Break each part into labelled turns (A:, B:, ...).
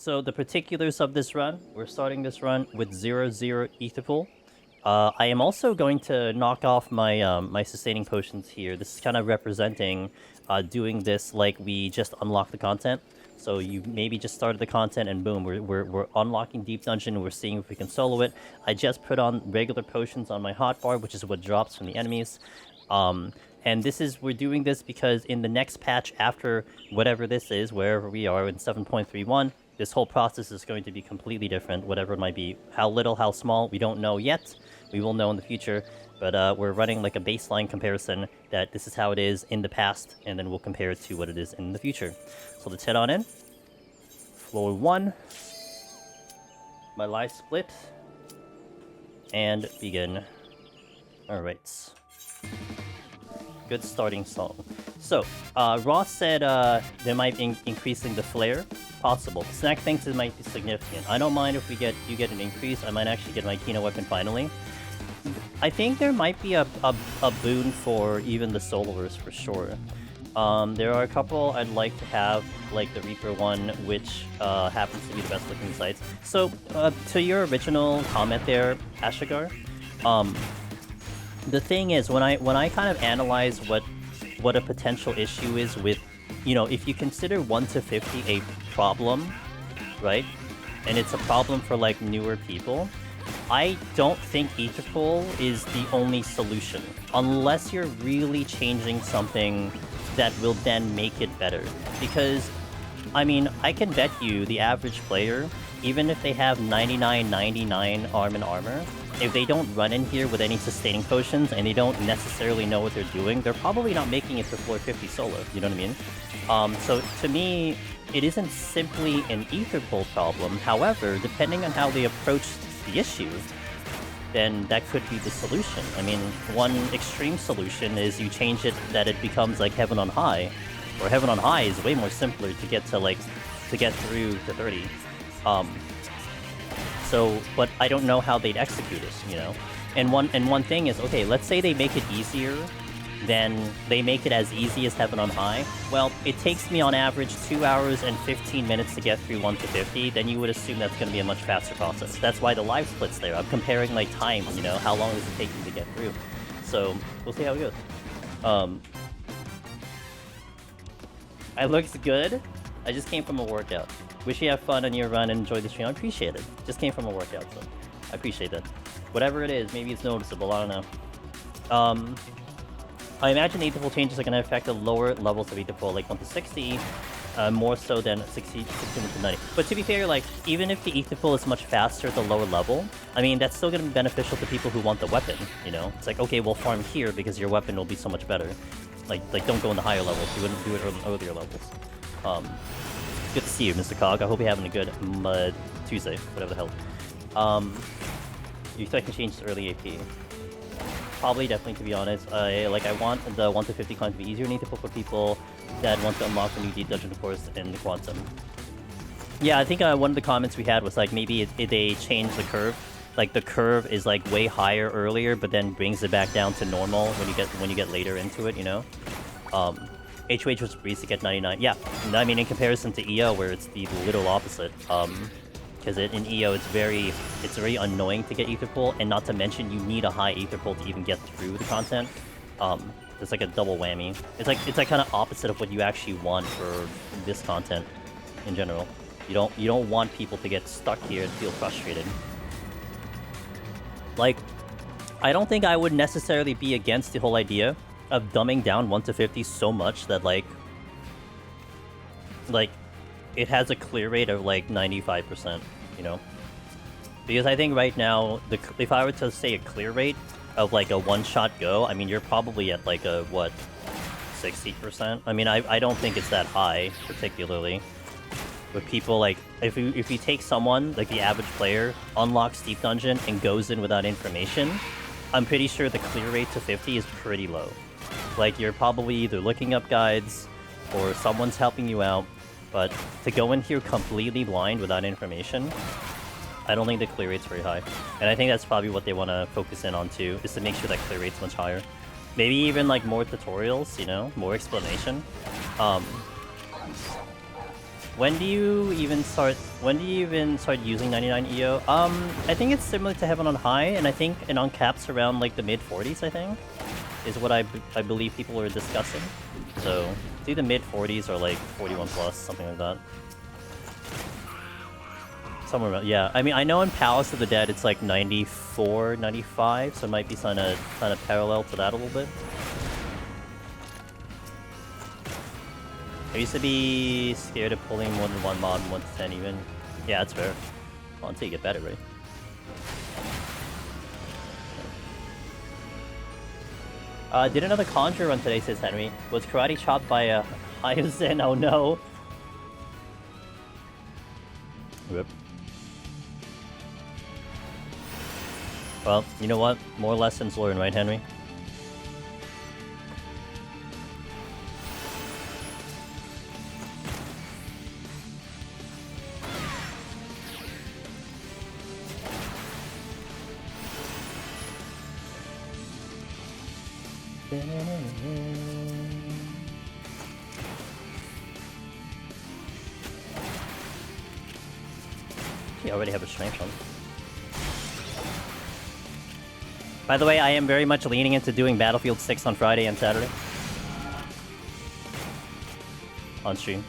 A: So the particulars of this run, we're starting this run with 0, 0 Aetherpool. I am also going to knock off my my sustaining potions here. This is kind of representing doing this like we just unlocked the content. So you maybe just started the content and boom, we're unlocking Deep Dungeon and we're seeing if we can solo it. I just put on regular potions on my hotbar, which is what drops from the enemies. And we're doing this because in the next patch after whatever this is, wherever we are in 7.31, this whole process is going to be completely different, whatever it might be. How little, how small, we don't know yet. We will know in the future. But we're running like a baseline comparison that this is how it is in the past, and then we'll compare it to what it is in the future. So let's head on in. Floor 1. My life split. And begin. Alright. Good starting song. So, Ross said they might be increasing the flare. Possible. Snack thinks it might be significant. I don't mind if you get an increase. I might actually get my Kino weapon finally. I think there might be a boon for even the soloers for sure. There are a couple I'd like to have, like the Reaper one, which happens to be the best looking sights. So, to your original comment there, Ashigar, the thing is, when I kind of analyze what a potential issue is with, if you consider 1 to 50 a problem, right? And it's a problem for like newer people. I don't think Aetherpool is the only solution, unless you're really changing something that will then make it better. Because, I mean, I can bet you the average player, even if they have 99 arm and armor, if they don't run in here with any sustaining potions and they don't necessarily know what they're doing, they're probably not making it to floor 50 solo, you know what I mean? So to me, it isn't simply an Aetherpool problem. However, depending on how they approach the issue, then that could be the solution. I mean, one extreme solution is you change it that it becomes like Heaven on High, or Heaven on High is way more simpler to get through to 30. But I don't know how they'd execute it, And one thing is, okay, let's say they make it easier, then they make it as easy as Heaven on High. Well, it takes me on average 2 hours and 15 minutes to get through 1 to 50, then you would assume that's going to be a much faster process. That's why the live split's there. I'm comparing like time, how long does it take me to get through. So, we'll see how it goes. I looks good. I just came from a workout. Wish you have fun on your run and enjoy the stream. I appreciate it. Just came from a workout, so I appreciate that. Whatever it is, maybe it's noticeable, I don't know. I imagine Aetherpool changes are going to affect the lower levels of Aetherpool, like 1 to 60, more so than 16 to 90. But to be fair, like, even if the Aetherpool is much faster at the lower level, I mean, that's still going to be beneficial to people who want the weapon, It's like, okay, we'll farm here because your weapon will be so much better. Like don't go in the higher levels, you wouldn't do it in earlier levels. Good to see you, Mr. Cog. I hope you're having a good Tuesday, whatever the hell. You expect to change to early AP? Probably, definitely, to be honest. I want the 1 to 50 climb to be easier in Aetherpool for people that want to unlock the new Deep Dungeon, of course, in the Quantum. Yeah, I think one of the comments we had was like maybe they change the curve. Like the curve is like way higher earlier, but then brings it back down to normal when you get later into it, HOH was basic at 99. Yeah, I mean in comparison to EO, where it's the little opposite. Because in EO it's very annoying to get Aetherpool, and not to mention you need a high Aetherpool to even get through the content. It's like a double whammy. It's like kind of opposite of what you actually want for this content in general. You don't want people to get stuck here and feel frustrated. Like, I don't think I would necessarily be against the whole idea of dumbing down 1 to 50 so much that like it has a clear rate of like 95%, Because I think right now, if I were to say a clear rate of like a one-shot go, I mean, you're probably at like a, 60%? I mean, I don't think it's that high, particularly. With people, like, if you take someone, like the average player, unlocks Deep Dungeon and goes in without information, I'm pretty sure the clear rate to 50 is pretty low. Like, you're probably either looking up guides, or someone's helping you out, but to go in here completely blind without information, I don't think the clear rate's very high. And I think that's probably what they want to focus in on too, is to make sure that clear rate's much higher. Maybe even like more tutorials, more explanation. When do you even start using 99 EO? I think it's similar to Heaven on High, and I think it uncaps around like the mid 40s. I think is what I believe people are discussing. So it's either mid 40s or like 41 plus, something like that. Somewhere around, yeah. I mean, I know in Palace of the Dead it's like 94, 95, so it might be kind of parallel to that a little bit. I used to be scared of pulling more than one mod and 1 to 10 even. Yeah, that's fair. Well, until you get better, right? Did another Conjure run today, says Henry. Was karate chopped by a Hyozen? Oh no. Rip. Well, you know what? More lessons learned, right, Henry? You already have a strength on. By the way, I am very much leaning into doing Battlefield 6 on Friday and Saturday. On stream.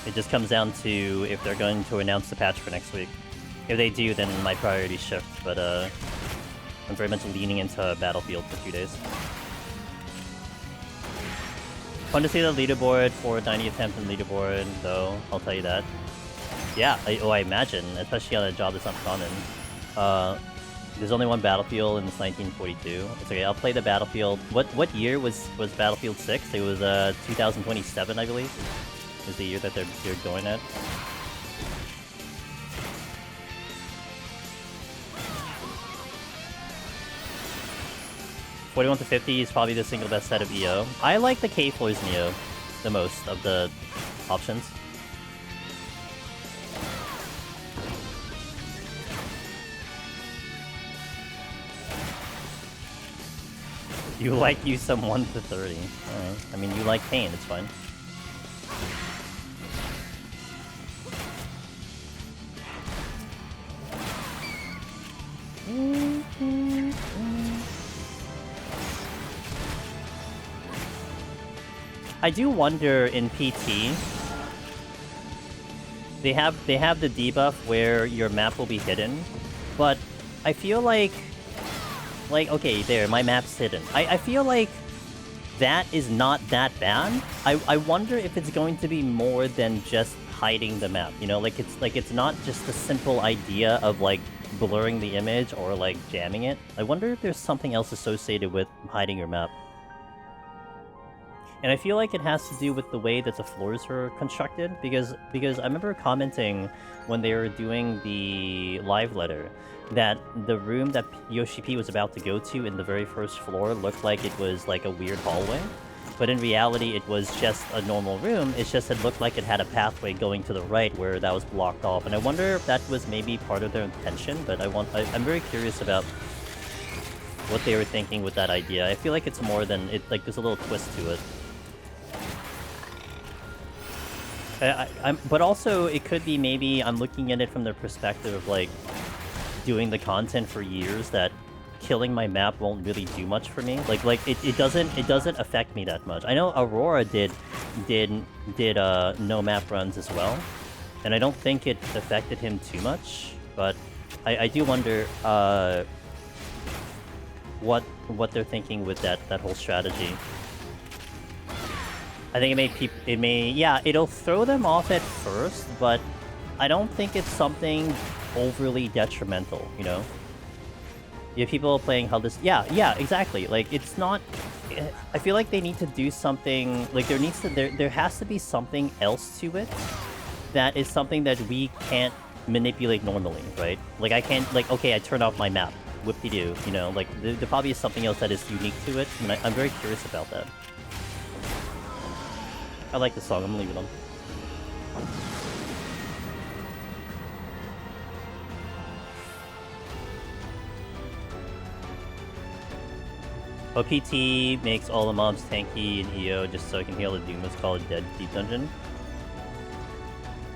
A: It just comes down to if they're going to announce the patch for next week. If they do, then my priorities shift, but I'm very much leaning into Battlefield for 2 days. Fun to see the leaderboard for 90 attempts in leaderboard, though, I'll tell you that. Yeah, I imagine, especially on a job that's not common. There's only one Battlefield, and it's 1942. It's okay, I'll play the Battlefield. What year was Battlefield 6? It was 2027, I believe, is the year that they're going at. $41 to $50 is probably the single best set of EO. I like the K-Floors Neo the most of the options. You like you some 1 to 30. Alright. I mean, you like pain, it's fine. I do wonder in PT, they have the debuff where your map will be hidden, but I feel like okay, there, my map's hidden. I feel like that is not that bad. I wonder if it's going to be more than just hiding the map, you know? It's not just the simple idea of like blurring the image or like jamming it. I wonder if there's something else associated with hiding your map. And I feel like it has to do with the way that the floors are constructed, because I remember commenting when they were doing the live letter that the room that Yoshi P was about to go to in the very first floor looked like it was like a weird hallway. But in reality, it was just a normal room. It's just it looked like it had a pathway going to the right where that was blocked off. And I wonder if that was maybe part of their intention, but I'm very curious about what they were thinking with that idea. I feel like it's more than it, like there's a little twist to it. But also, it could be maybe I'm looking at it from the perspective of like doing the content for years that killing my map won't really do much for me. Like it doesn't affect me that much. I know Aurora did no map runs as well, and I don't think it affected him too much. But I do wonder what they're thinking with that whole strategy. I think it'll throw them off at first, but I don't think it's something overly detrimental, you know? You have people playing how this... Yeah, exactly. Like, it's not... I feel like they need to do something... Like, there has to be something else to it that is something that we can't manipulate normally, right? Like, I can't... Like, okay, I turn off my map. Whoop-de-doo, you know? Like, there probably is something else that is unique to it, and I'm very curious about that. I like this song, I'm gonna leave it on. OPT makes all the mobs tanky in EO just so I can heal the Doom. It's called Dead Deep Dungeon.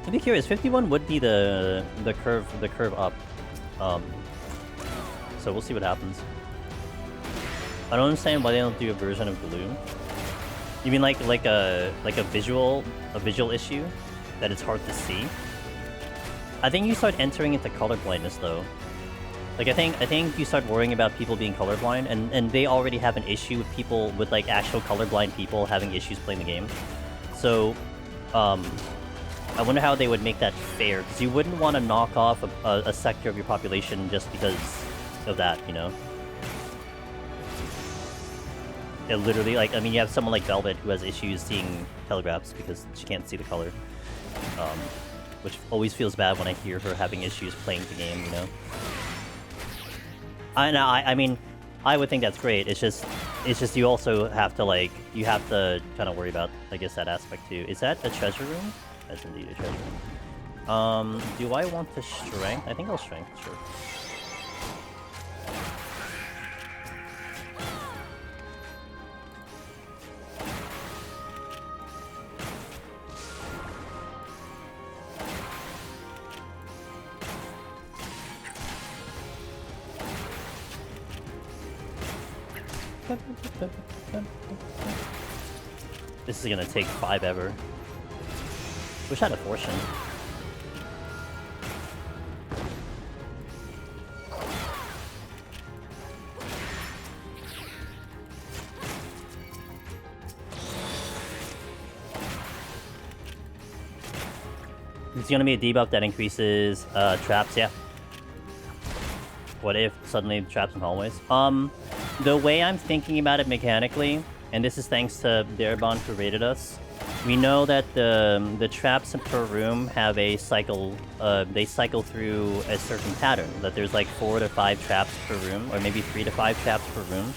A: I'd be curious. 51 would be the curve up. So we'll see what happens. I don't understand why they don't do a version of blue. You mean like a visual issue that it's hard to see? I think you start entering into color blindness though. Like I think you start worrying about people being colorblind, and they already have an issue with people with like actual colorblind people having issues playing the game. So, I wonder how they would make that fair, because you wouldn't want to knock off a sector of your population just because of that, you know? It literally, like, I mean, you have someone like Velvet who has issues seeing telegraphs because she can't see the color. Which always feels bad when I hear her having issues playing the game, you know? I mean, I would think that's great. It's just you also have to, like, you have to kind of worry about, I guess, that aspect too. Is that a treasure room? That's indeed a treasure room. Do I want to strength? I think I'll strength, sure. This is gonna take 5 ever. Wish I had a portion. It's gonna be a debuff that increases traps, yeah. What if suddenly traps in hallways? The way I'm thinking about it mechanically, and this is thanks to Darabon who rated us, we know that the traps per room have a cycle, they cycle through a certain pattern, that there's like 4 to 5 traps per room, or maybe 3 to 5 traps per room.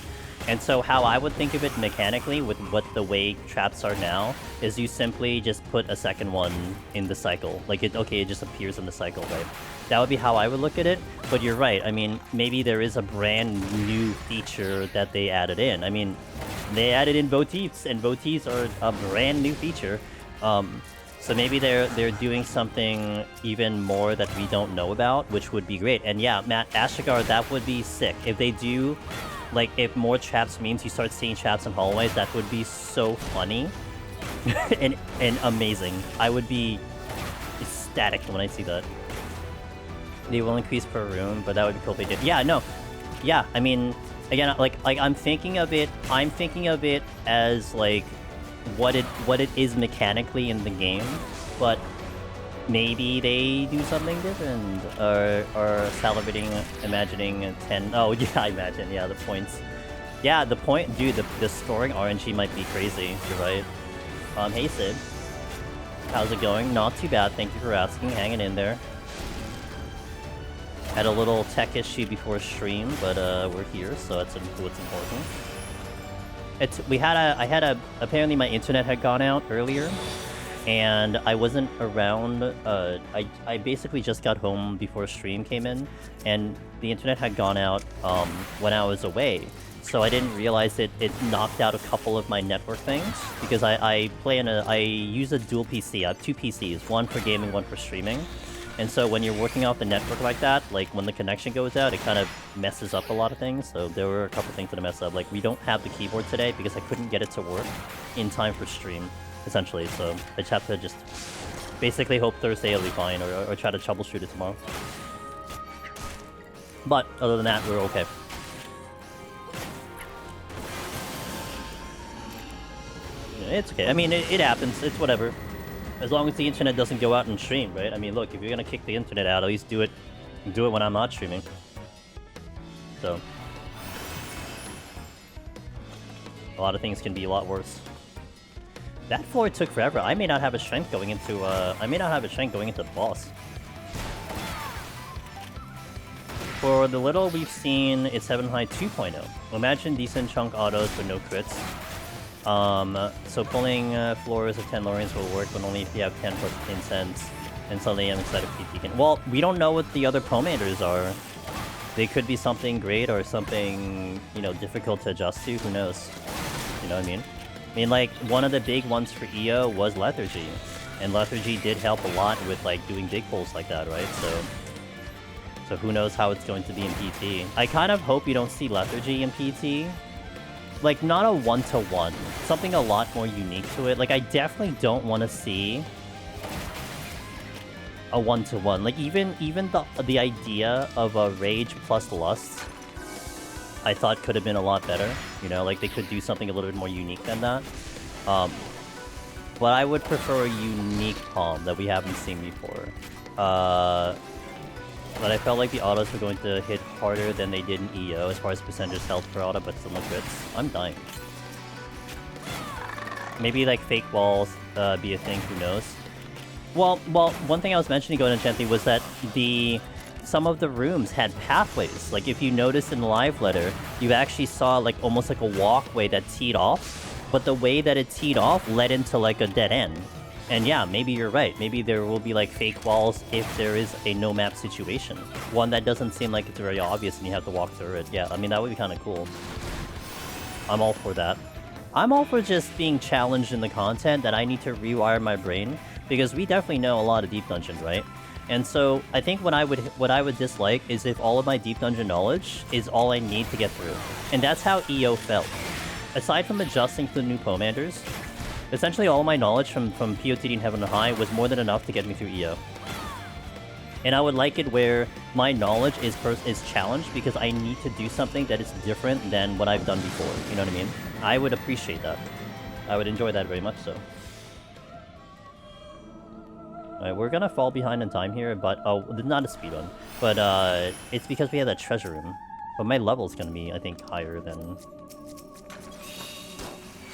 A: And so how I would think of it mechanically with what the way traps are now is you simply just put a second one in the cycle. Like, it just appears in the cycle, right? That would be how I would look at it, but you're right. I mean, maybe there is a brand new feature that they added in. I mean, they added in votives, and votives are a brand new feature. So maybe they're doing something even more that we don't know about, which would be great. And yeah, Matt, Ashigar, that would be sick. If they do, like, if more traps means you start seeing traps in hallways, that would be so funny and amazing. I would be ecstatic when I see that. They will increase per room, but that would be cool if they did. Yeah, no. Yeah, I mean, again, like I'm thinking of it as like what it is mechanically in the game, but maybe they do something different, or celebrating, imagining 10. Oh yeah, I imagine. Yeah, the points. Yeah, the point, dude. The scoring RNG might be crazy. You're right. Hey Sid, how's it going? Not too bad. Thank you for asking. Hanging in there. Had a little tech issue before stream, but we're here, so that's what's important. Apparently my internet had gone out earlier, and I wasn't around. I basically just got home before stream came in, and the internet had gone out when I was away. So I didn't realize it knocked out a couple of my network things, because I use a dual PC. I have 2 PCs, one for gaming, one for streaming. And so when you're working off the network like that, like when the connection goes out, it kind of messes up a lot of things. So there were a couple things that messed up. Like, we don't have the keyboard today because I couldn't get it to work in time for stream, essentially. So I just have to just basically hope Thursday will be fine, or try to troubleshoot it tomorrow. But other than that, we're okay. It's okay. I mean, it happens. It's whatever. As long as the internet doesn't go out and stream, right? I mean, look, if you're gonna kick the internet out, at least do it when I'm not streaming. So, a lot of things can be a lot worse. That floor took forever. I may not have a strength going into the boss. For the little we've seen, it's 7 high 2.0. Imagine decent chunk autos but no crits. So pulling floors of 10 Lorians will work, but only if you have 10 plus 15 cents. And suddenly I'm excited PT can. Well, we don't know what the other pomators are. They could be something great or something, you know, difficult to adjust to. Who knows? You know what I mean? I mean, like, one of the big ones for EO was Lethargy. And Lethargy did help a lot with, like, doing big pulls like that, right? So who knows how it's going to be in PT. I kind of hope you don't see Lethargy in PT. Like, not a one-to-one. Something a lot more unique to it. Like, I definitely don't want to see a one-to-one. Like, even the idea of a Rage plus Lust, I thought could have been a lot better. You know, like, they could do something a little bit more unique than that. But I would prefer a unique palm that we haven't seen before. But I felt like the autos were going to hit harder than they did in EO as far as percentage health per auto, but still no crits. I'm dying. Maybe like fake walls be a thing, who knows? Well, one thing I was mentioning going to Gently was that some of the rooms had pathways. Like if you noticed in the live letter, you actually saw like almost like a walkway that teed off, but the way that it teed off led into like a dead end. And yeah, maybe you're right. Maybe there will be like fake walls if there is a no map situation. One that doesn't seem like it's very obvious and you have to walk through it. Yeah, I mean, that would be kind of cool. I'm all for that. I'm all for just being challenged in the content that I need to rewire my brain, because we definitely know a lot of Deep Dungeon, right? And so I think what I would dislike is if all of my Deep Dungeon knowledge is all I need to get through. And that's how EO felt. Aside from adjusting to the new Pomanders, essentially all my knowledge from PoTD and Heaven and High was more than enough to get me through EO. And I would like it where my knowledge is challenged because I need to do something that is different than what I've done before. You know what I mean? I would appreciate that. I would enjoy that very much so. Alright, we're gonna fall behind in time here, but... Oh, not a speed run. But, it's because we have that treasure room. But my level's gonna be, I think, higher than...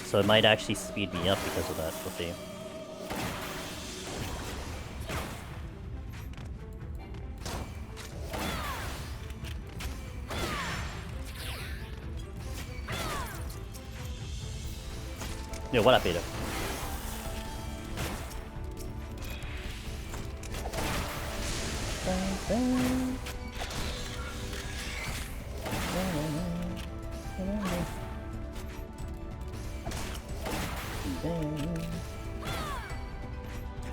A: So it might actually speed me up because of that. We'll see. Yo, what up, Beta?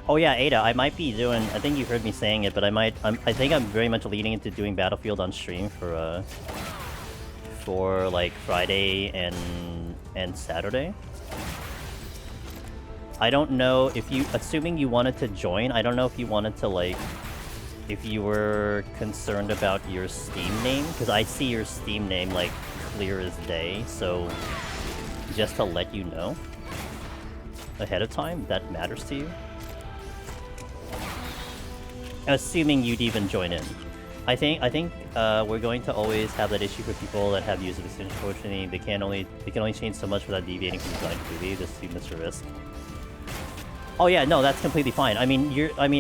A: Oh yeah, Ada, I might be doing... I think you heard me saying it, but I think I'm very much leaning into doing Battlefield on stream for like Friday and Saturday. I don't know if you... Assuming you wanted to join, I don't know if you wanted to, like... If you were concerned about your Steam name, because I see your Steam name, like, clear as day, so... Just to let you know ahead of time, that matters to you. Assuming you'd even join in. I think we're going to always have that issue for people that have user decision. Unfortunately, they can only change so much without deviating from design completely. Just too much risk. Oh yeah, no, that's completely fine. I mean,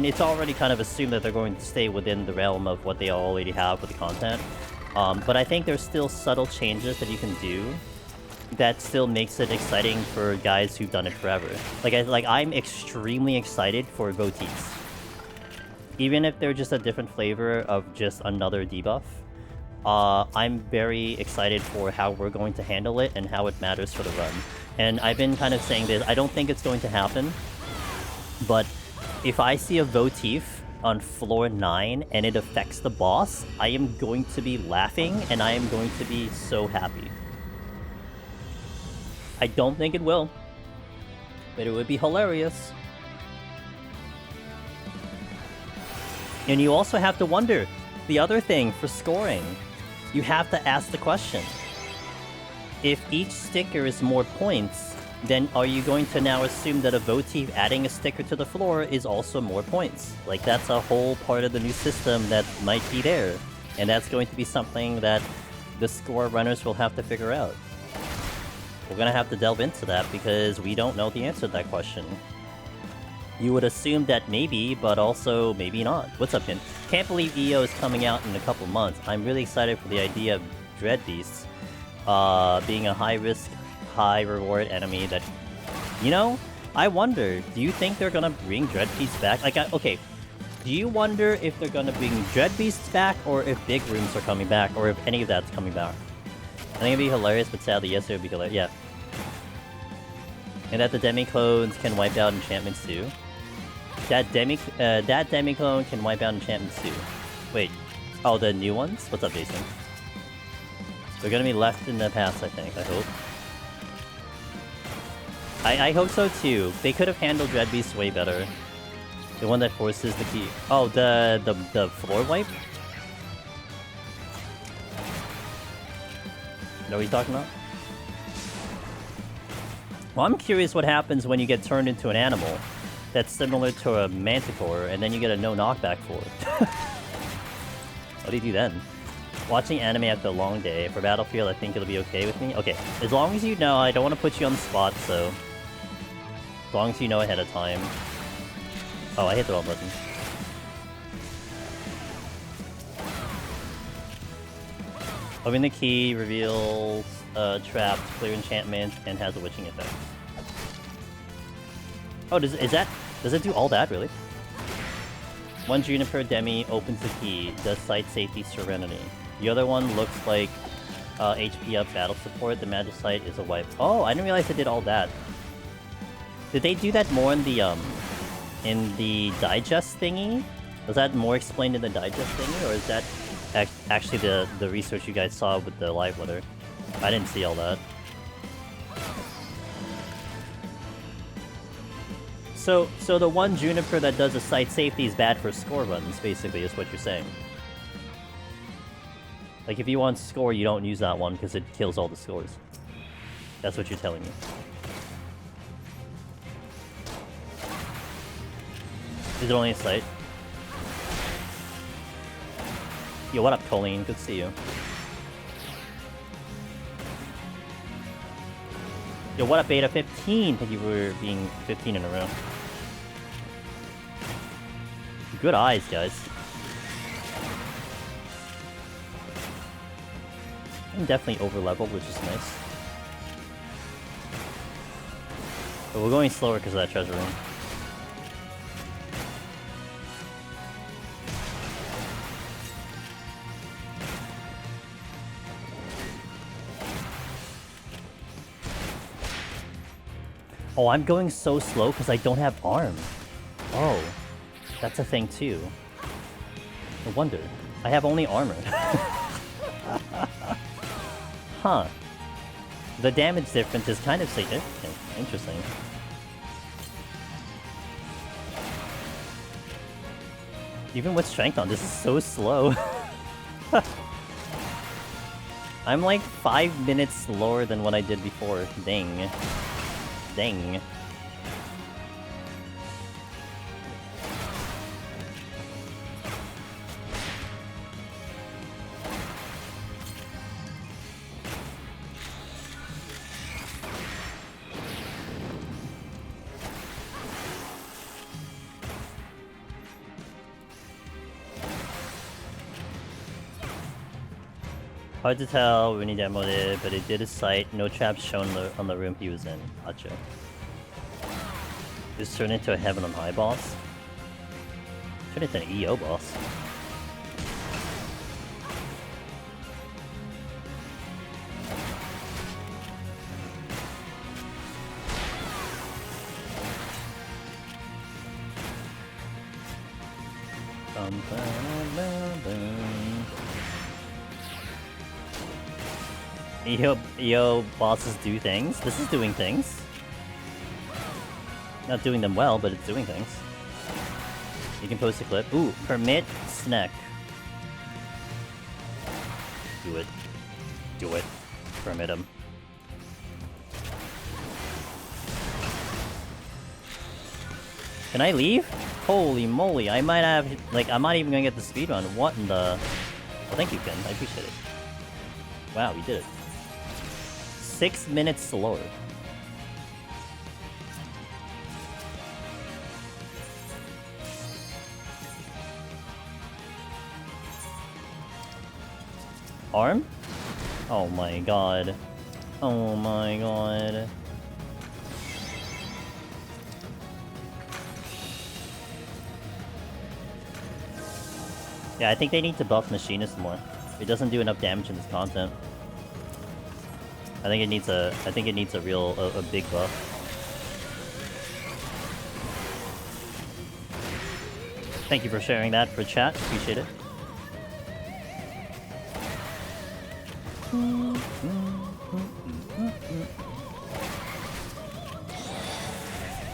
A: it's already kind of assumed that they're going to stay within the realm of what they already have with the content. But I think there's still subtle changes that you can do that still makes it exciting for guys who've done it forever. Like I'm extremely excited for votees. Even if they're just a different flavor of just another debuff, I'm very excited for how we're going to handle it and how it matters for the run. And I've been kind of saying this, I don't think it's going to happen, but if I see a voteef on floor 9 and it affects the boss, I am going to be laughing and I am going to be so happy. I don't think it will, but it would be hilarious. And you also have to wonder, the other thing for scoring, you have to ask the question. If each sticker is more points, then are you going to now assume that a voteef adding a sticker to the floor is also more points? Like, that's a whole part of the new system that might be there. And that's going to be something that the score runners will have to figure out. We're gonna have to delve into that because we don't know the answer to that question. You would assume that maybe, but also maybe not. What's up, Hint? Can't believe EO is coming out in a couple months. I'm really excited for the idea of Dread Beasts being a high-risk, high-reward enemy that... You know, I wonder, do you think they're gonna bring Dread Beasts back? Like, okay, do you wonder if they're gonna bring Dread Beasts back, or if Big Rooms are coming back, or if any of that's coming back? I think it'd be hilarious, but sadly, yes, it would be hilarious. Yeah. And that the demi-clones can wipe out enchantments too. That Demi-Clone can wipe out enchantments too. Wait. Oh, the new ones? What's up, Jason? They're gonna be left in the past, I think. I hope. I hope so too. They could have handled Dreadbeast way better. The one that forces the key. Oh, the floor wipe? Know what you're talking about? Well, I'm curious what happens when you get turned into an animal that's similar to a manticore, and then you get a no knockback for it. What do you do then? Watching anime after a long day. For Battlefield, I think it'll be okay with me. Okay, as long as you know, I don't want to put you on the spot, so... As long as you know ahead of time. Oh, I hit the wrong button. Opening the key reveals trapped, clear enchantment, and has a witching effect. Oh, does it do all that, really? One Juniper Demi opens the key, does Sight Safety Serenity. The other one looks like HP up battle support. The Magic Sight is a wipe. Oh, I didn't realize they did all that. Did they do that more in the digest thingy? Was that more explained in the digest thingy, or is that actually the research you guys saw with the live letter? I didn't see all that. So the one Juniper that does a Sight Safety is bad for score runs, basically, is what you're saying. Like, if you want score, you don't use that one because it kills all the scores. That's what you're telling me. Is it only a sight? Yo, what up, Colleen? Good to see you. Yo, what up, Beta 15? Thank you for being 15 in a row. Good eyes, guys. I'm definitely over-leveled, which is nice. But we're going slower because of that treasure room. Oh, I'm going so slow because I don't have arm. Oh, that's a thing too. No wonder. I have only armor. Huh. The damage difference is kind of significant. Interesting. Even with strength on, this is so slow. I'm like 5 minutes slower than what I did before. Dang. Dang. Hard to tell when he demoed it, but it did his sight. No traps shown on the room he was in. Gotcha. Just turned into a Heaven on High boss. Turned into an EO boss. EO bosses do things. This is doing things. Not doing them well, but it's doing things. You can post a clip. Ooh, permit snack. Do it. Do it. Permit him. Can I leave? Holy moly, I might have, like, I'm not even gonna get the speedrun. What in the... Well, thank you, Ken. I appreciate it. Wow, we did it. 6 minutes slower. Arm? Oh my god. Oh my god. Yeah, I think they need to buff Machinist more. It doesn't do enough damage in this content. I think it needs a real big buff. Thank you for sharing that for chat. Appreciate it.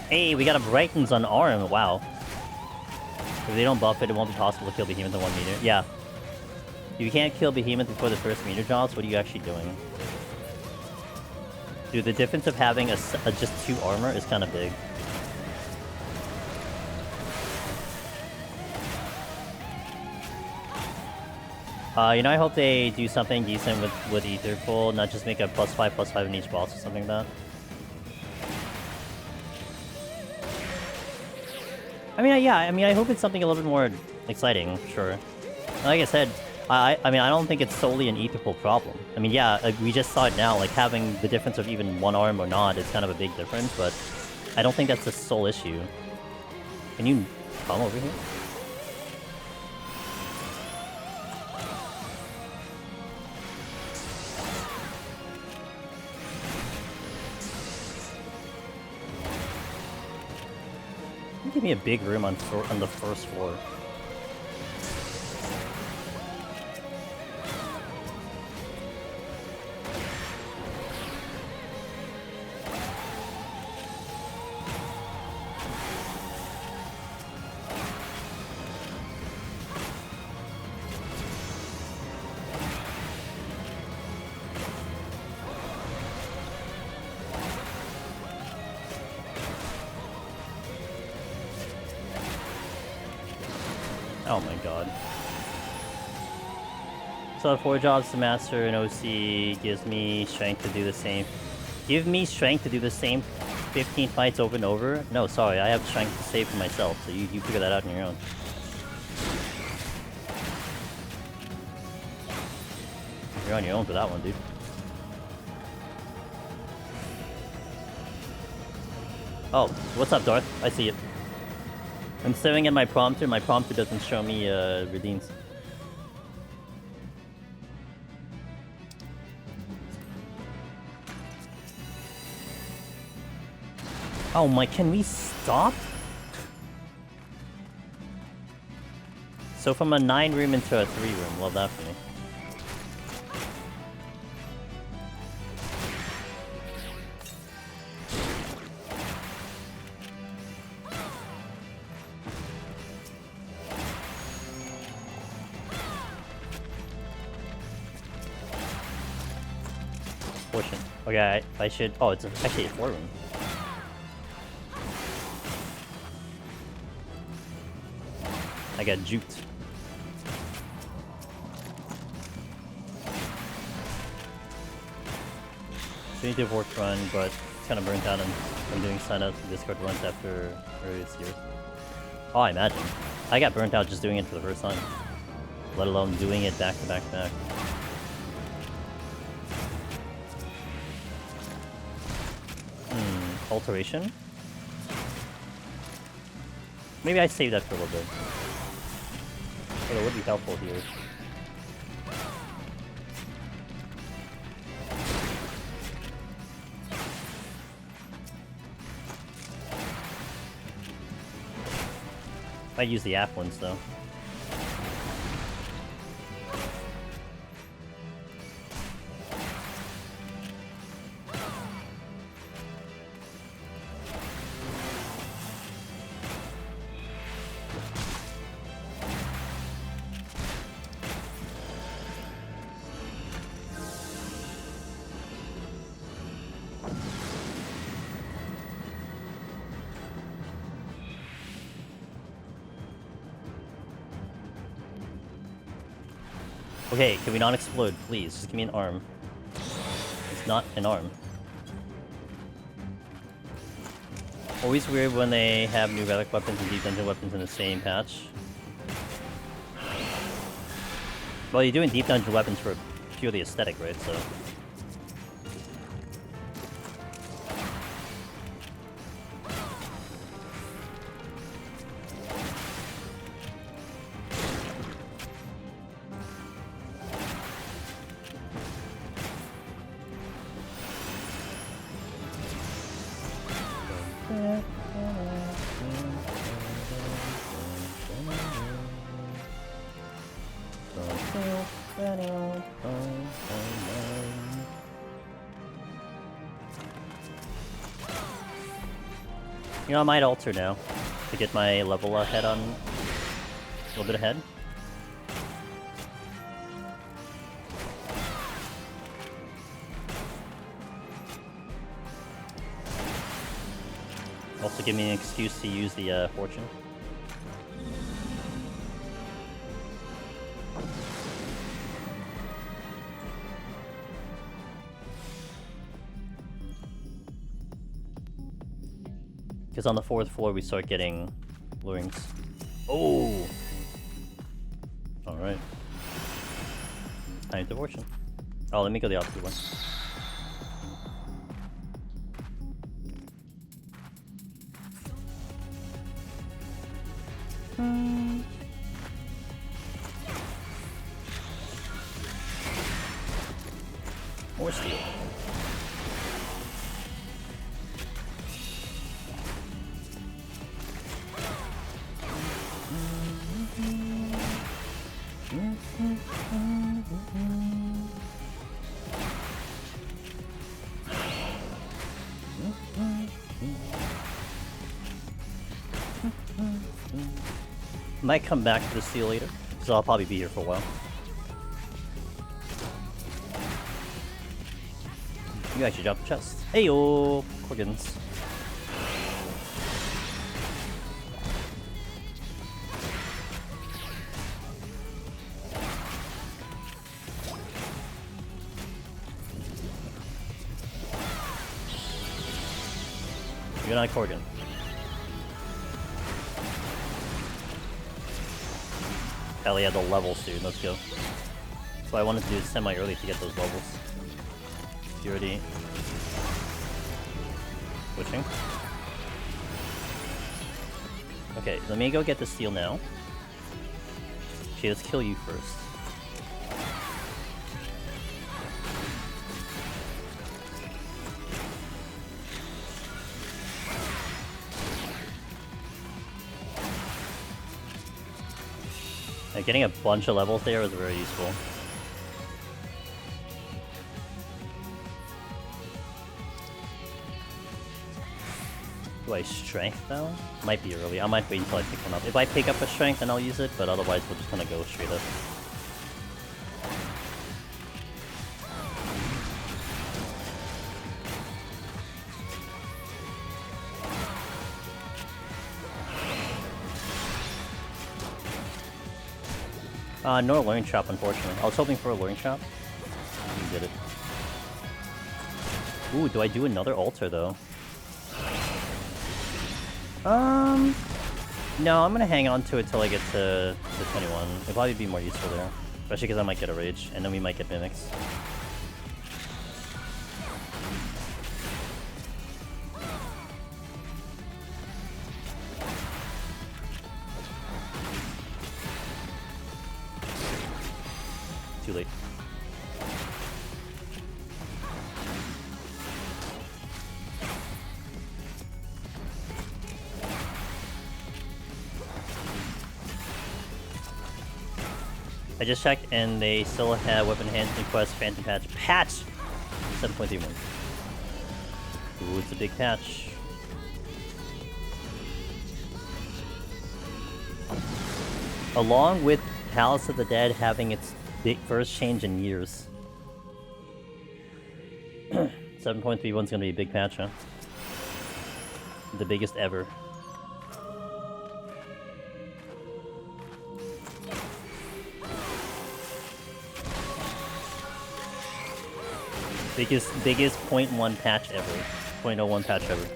A: Hey, we got a Brightens on arm. Wow. If they don't buff it, it won't be possible to kill Behemoth in 1 meter. Yeah. If you can't kill Behemoth before the first meter drops, what are you actually doing? Dude, the difference of having a just 2 armor is kind of big. You know, I hope they do something decent with Aetherpool, not just make a +5/+5 in each boss or something like that. I mean, yeah, I hope it's something a little bit more exciting, sure. Like I said, I mean, I don't think it's solely an Aetherpool problem. I mean, yeah, we just saw it now, like, having the difference of even 1 arm or not is kind of a big difference, but I don't think that's the sole issue. Can you come over here? Give me a big room on the first floor. Oh my god. So 4 jobs to master an OC gives me strength to do the same. Give me strength to do the same 15 fights over and over? No, sorry, I have strength to save for myself, so you figure that out on your own. You're on your own for that one, dude. Oh, what's up, Darth? I see it. I'm staring at my prompter doesn't show me redeems. Oh my, can we stop? So from a 9 room into a 3 room, love that for me. Portion. Okay, I should... Oh, it's actually a 4 room. I got juked. Definitive work run, but it's kind of burnt out from doing sign-ups and Discord runs after earliest years. Oh, I imagine. I got burnt out just doing it for the first time. Let alone doing it back to back to back. Alteration? Maybe I save that for a little bit. But it would be helpful here. Might use the app ones though. Okay, can we not explode, please? Just give me an arm. It's not an arm. Always weird when they have new relic weapons and deep dungeon weapons in the same patch. Well, you're doing deep dungeon weapons for purely aesthetic, right? So... You know, I might alter now to get my level ahead on a little bit ahead. Also give me an excuse to use the fortune. Because on the 4th floor we start getting lurings. Oh! Alright. Time to fortune. Oh, let me go the opposite one. More steel. Might come back to the steel later, because I'll probably be here for a while. You actually dropped the chest. Hey yo, Quiggins. You're not Corgan. Hell yeah, the levels, dude. Let's go. That's why I wanted to do it semi-early to get those levels. Security. Switching. Okay, let me go get the steel now. Okay, let's kill you first. Getting a bunch of levels there was very useful. Do I strength though? Might be early. I might wait until I pick one up. If I pick up a strength, then I'll use it, but otherwise we'll just kind of go straight up. No luring trap, unfortunately. I was hoping for a luring trap. You did it. Ooh, do I do another altar, though? No, I'm gonna hang on to it till I get to 21. It'll probably be more useful there. Especially because I might get a rage, and then we might get mimics. Too late. I just checked and they still have weapon enhancement quest, phantom patch. Patch! 7.31. Ooh, it's a big patch. Along with Palace of the Dead having its first change in years. 7.31 is gonna be a big patch, huh? The biggest ever. Biggest 0.1 patch ever. 0.01 patch ever.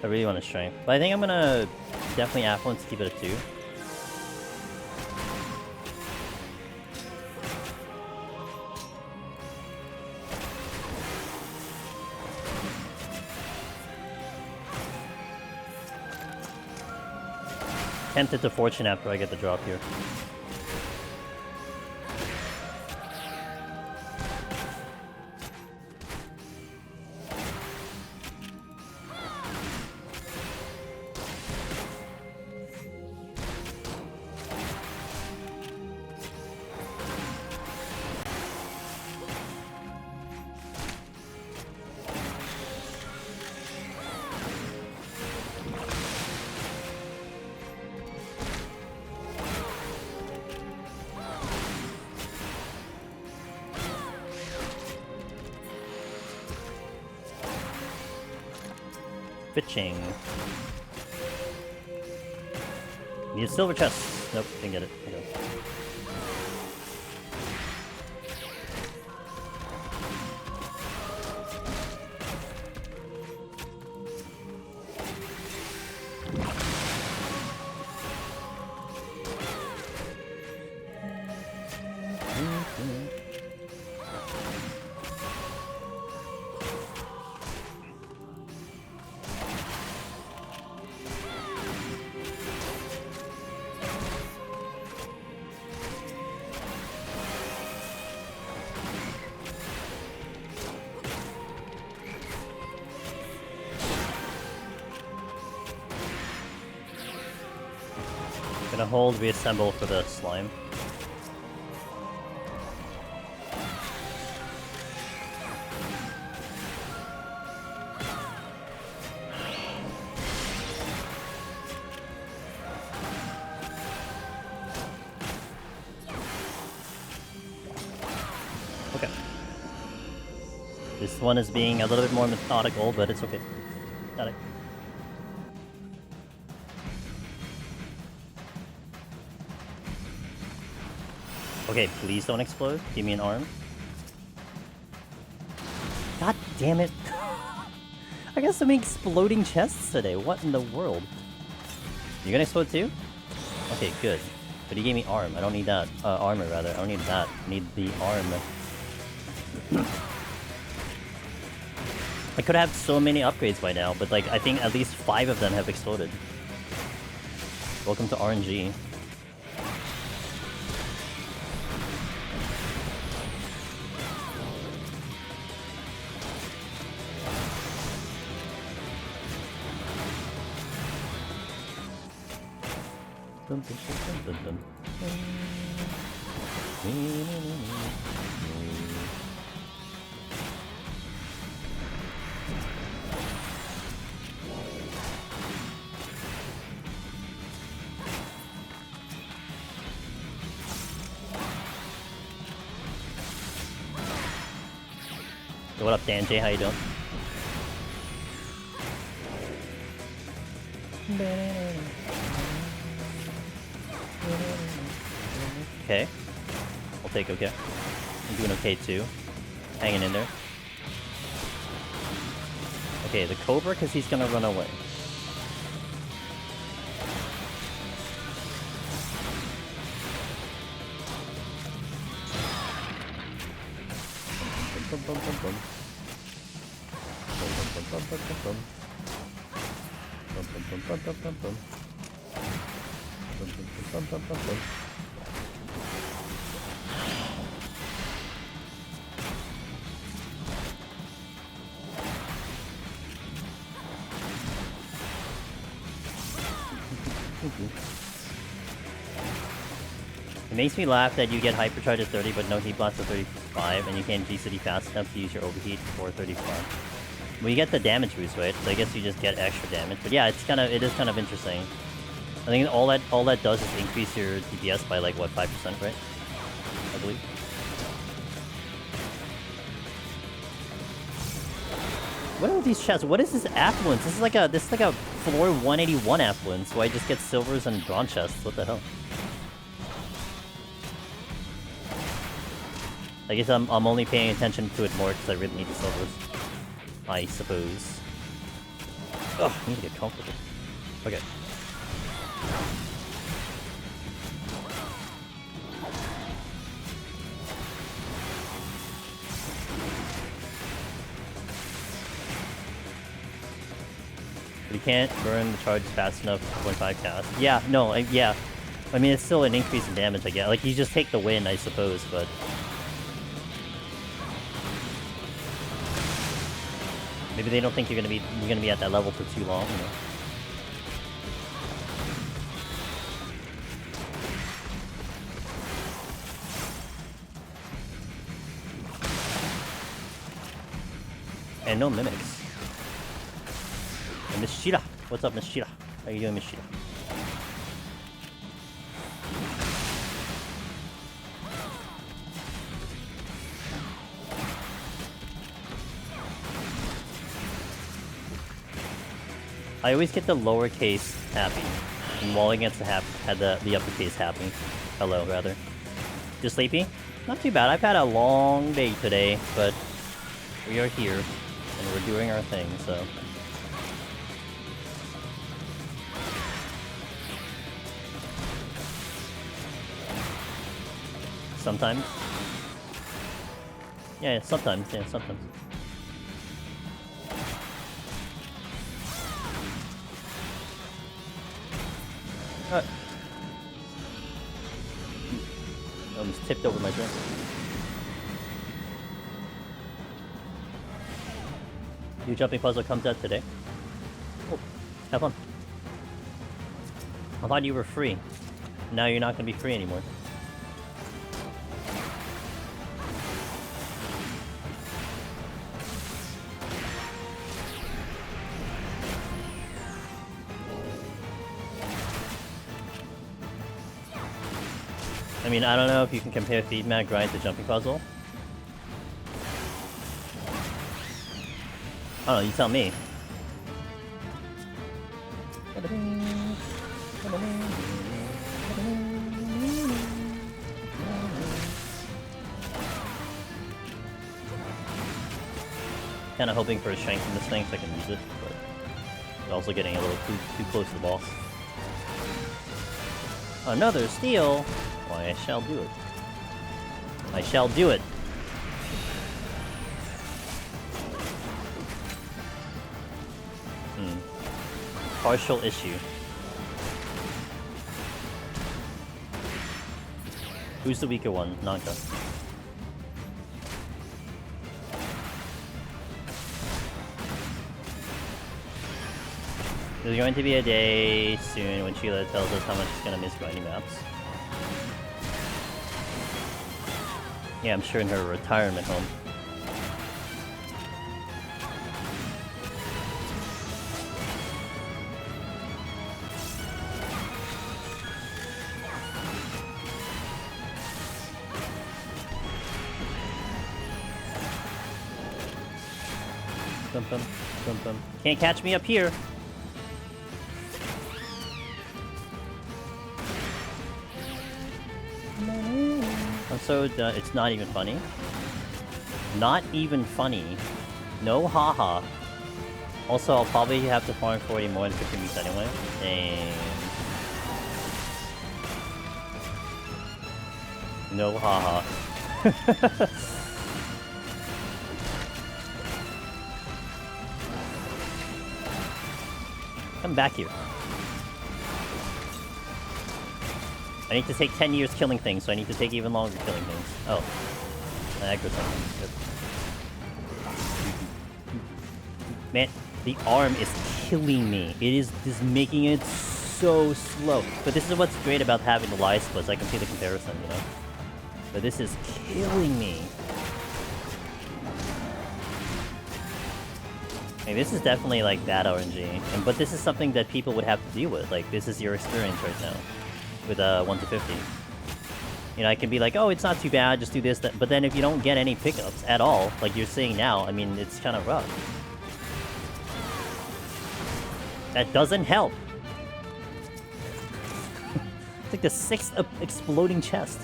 A: I really want to strength, but I think I'm gonna definitely affluence to keep it at 2. Tempted to fortune after I get the drop here. Pitching. Need a silver chest. Nope, didn't get it. Okay. Gonna hold, reassemble for the slime. Okay. This one is being a little bit more methodical, but it's okay. Got it. Okay, please don't explode. Give me an arm. God damn it. I got so many exploding chests today. What in the world? You're gonna explode too? Okay, good. But he gave me arm. I don't need that. Armor, rather. I don't need that. I need the arm. I could have so many upgrades by now, but like, I think at least 5 of them have exploded. Welcome to RNG. What up, Dan J? How you doing? Okay. I'll take okay. I'm doing okay too. Hanging in there. Okay, the Cobra, because he's gonna run away. Bum, bum, bum, bum. Bum, bum, bum, bum, bum, bum. Bum, bum, bum, bum, bum, bum, bum. Bum, bum, bum, bum, bum, bum. It makes me laugh that you get hypercharge at 30 but no heat blast at 35 and you can't G-City fast enough to use your overheat for 35. Well, you get the damage boost, right? So I guess you just get extra damage. But yeah, it is kind of interesting. I think all that does is increase your DPS by like what, 5%, right? I believe. What are these chests? What is this affluence? This is like a floor 181 affluence, so I just get silvers and bronze chests. What the hell? I guess I'm only paying attention to it more because I really need the silvers. I suppose. Ugh, I need to get comfortable. Okay. But he can't burn the charges fast enough for 0.5 cast. Yeah, no, yeah. I mean, it's still an increase in damage, I guess. Like, you just take the win, I suppose, but... maybe they don't think you're gonna be at that level for too long, you know? And no mimics. And Miss Shira. What's up, Miss Shira? How you doing, Miss Shira? I always get the lowercase happy. And Wally gets the uppercase happy. Hello, rather. You sleepy? Not too bad. I've had a long day today, but we are here and we're doing our thing, so. Sometimes. Yeah, sometimes. Yeah, sometimes. I almost tipped over my drink. New jumping puzzle comes out today. Oh, have fun. I thought you were free. Now you're not gonna be free anymore. I mean, I don't know if you can compare Feedmat Grind to Jumping Puzzle. I don't know, you tell me. Kinda hoping for a strength in this thing so I can use it, but also getting a little too close to the boss. Another steal! Why, I shall do it. I shall do it! Partial issue. Who's the weaker one? Nanka. There's going to be a day soon when Sheila tells us how much she's gonna miss grinding maps. Yeah, I'm sure in her retirement home. Bum, bum, bum, bum. Can't catch me up here. I'm so done. It's not even funny. Not even funny. No haha. Also, I'll probably have to farm 40 more in 15 weeks anyway. And no haha. Come back here. I need to take 10 years killing things, so I need to take even longer killing things. Oh. Aggro something. Good. Man, the arm is killing me. It is just making it so slow. But this is what's great about having the live splits. I can see the comparison, you know? But this is killing me. I mean, this is definitely like bad RNG. But this is something that people would have to deal with. Like, this is your experience right now. With 1 to 50. You know, I can be like, oh, it's not too bad, just do this, that. But then if you don't get any pickups at all, like you're seeing now, I mean, it's kind of rough. That doesn't help. It's like the 6th exploding chest.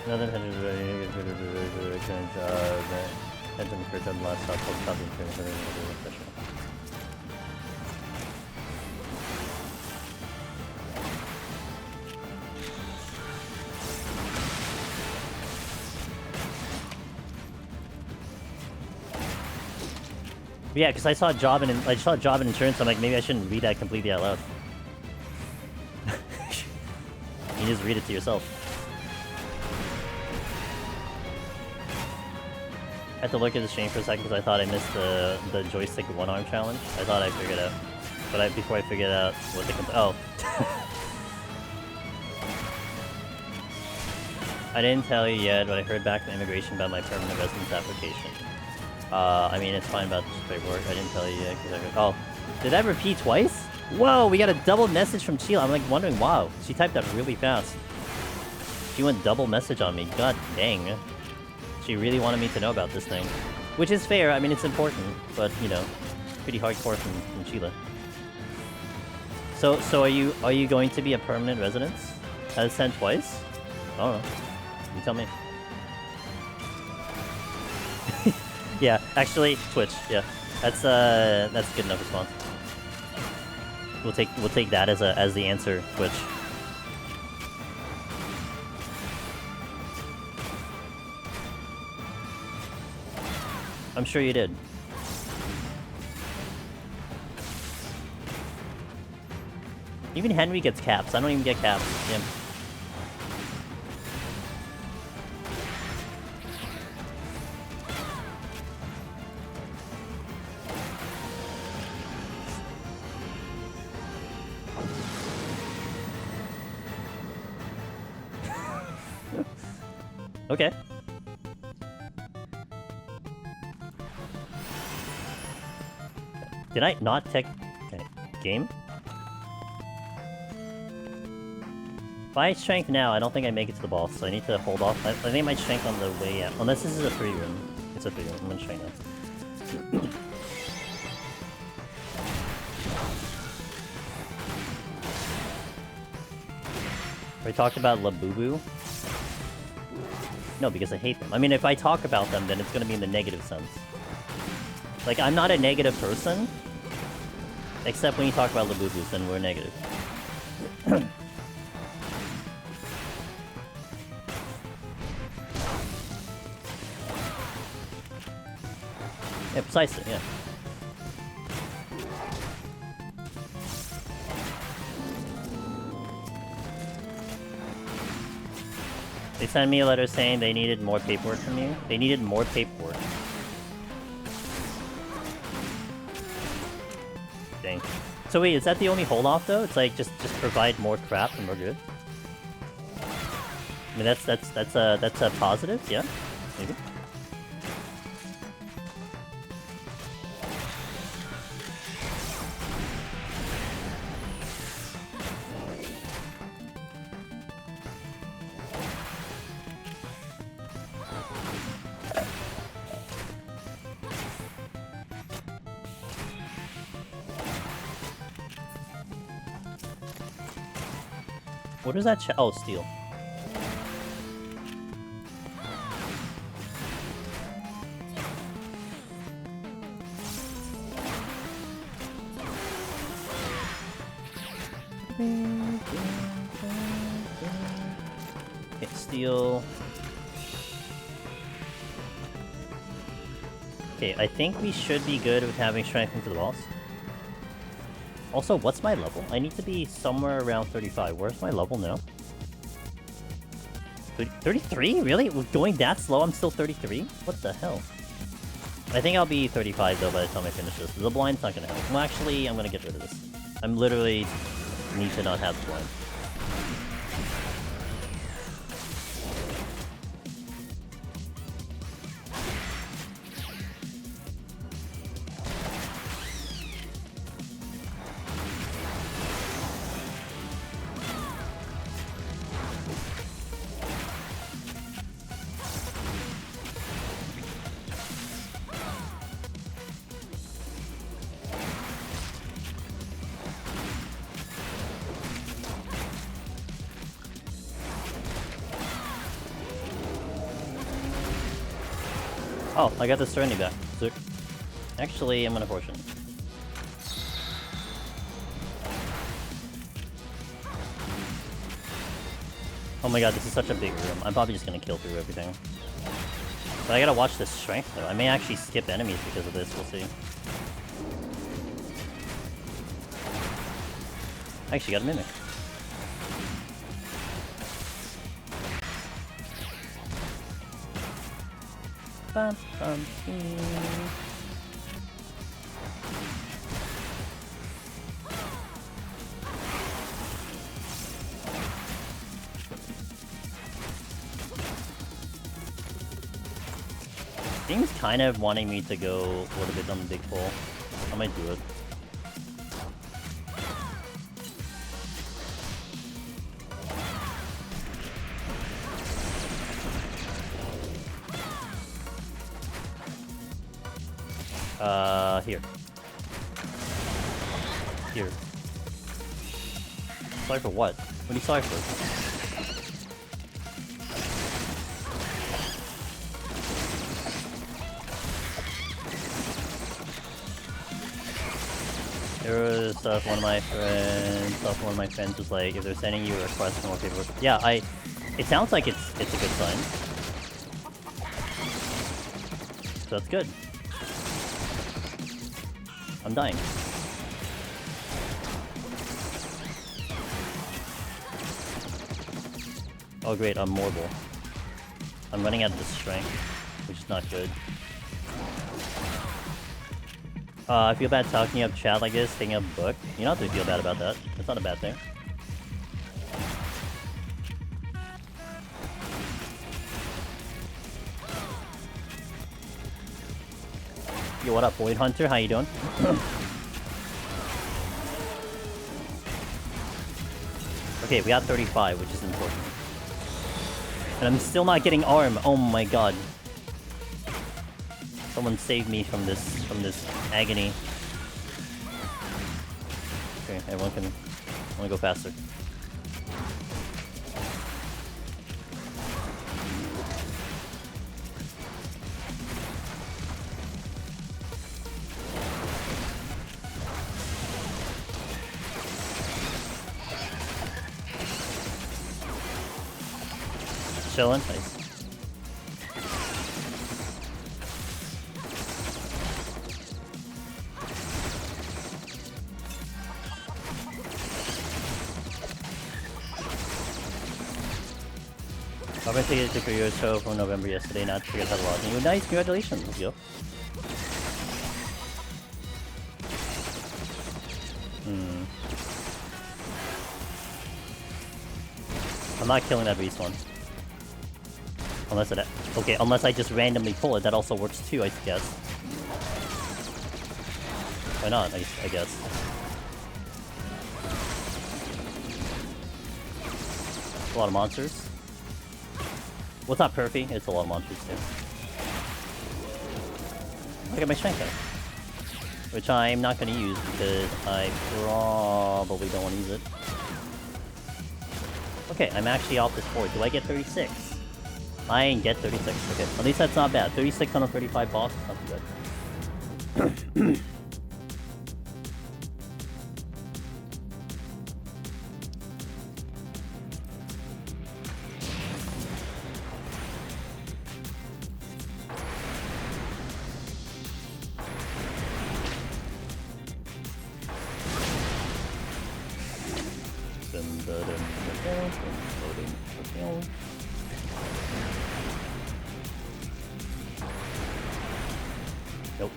A: Another last stop, yeah, because I saw job and insurance. I'm like, maybe I shouldn't read that completely out loud. You just read it to yourself. I had to look at the stream for a second because I thought I missed the joystick one-arm challenge. I thought I figured out, but before I figured out what the oh. I didn't tell you yet, but I heard back from immigration about my permanent residence application. I mean, it's fine about the paperwork. I didn't tell you yet because I heard. Oh, did that repeat twice? Whoa, we got a double message from Sheila. I'm like wondering, wow, she typed that really fast. She went double message on me. God dang. She really wanted me to know about this thing. Which is fair, I mean, it's important, but, you know, pretty hardcore from Sheila. So are you going to be a permanent resident? Has it sent twice? I don't know. You tell me. Yeah, actually, Twitch, yeah. That's a good enough response. We'll take that as the answer, Twitch. I'm sure you did. Even Henry gets caps. I don't even get caps. Yeah. Okay. Did I not tech... Okay. Game? If I strength now, I don't think I make it to the boss, so I need to hold off. I think I might strength on the way out. Unless this is a 3-room. It's a 3-room. I'm gonna strength now. I talked about Labubu? No, because I hate them. I mean, if I talk about them, then it's gonna be in the negative sense. Like, I'm not a negative person. Except when you talk about Labubus, then we're negative. Yeah, precisely, yeah. They sent me a letter saying they needed more paperwork from you. They needed more paperwork. Dang. So wait, is that the only hold-off though? It's like just provide more crap and we're good. I mean that's a positive, yeah? Maybe. What is that oh, steel. Okay, steel. Okay, I think we should be good with having strength into the boss. Also, what's my level? I need to be somewhere around 35. Where's my level now? 33? Really? We're going that slow? I'm still 33? What the hell? I think I'll be 35 though by the time I finish this. The blind's not gonna help. Well, actually, I'm gonna get rid of this. I'm literally need to not have the blind. Oh, I got the Serenity back. Sick. Actually, I'm gonna portion. Oh my god, this is such a big room. I'm probably just gonna kill through everything. But I gotta watch this strength though. I may actually skip enemies because of this, we'll see. I actually got a Mimic. Bum, bum, Game's kind of wanting me to go a little bit on the big pull. I might do it. Here. Here. Sorry for what? What are you sorry for? There was one of my friends was like, if they're sending you a request for more paperwork. Yeah, it sounds like it's a good sign. So that's good. I'm dying. Oh great, I'm mortal. I'm running out of the strength, which is not good. I feel bad talking up chat like this, taking up a book. You don't have to feel bad about that. That's not a bad thing. Yo, what up, Void Hunter? How you doing? Okay, we got 35, which is important. And I'm still not getting arm. Oh my god. Someone save me from this agony. Okay, everyone can... I wanna go faster. Chillin', nice. I went to get the career show from November yesterday, not to forget how to you. Nice, congratulations, yo. I'm not killing that beast one. Unless it... Okay, unless I just randomly pull it, that also works too, I guess. Why not, I guess. A lot of monsters. Well, it's not perfect, it's a lot of monsters too. Look at my strength up. Which I'm not going to use because I probably don't want to use it. Okay, I'm actually off this board. Do I get 36? I ain't get 36. Okay, at least that's not bad. 36 on a 35 boss, not too good. Nope.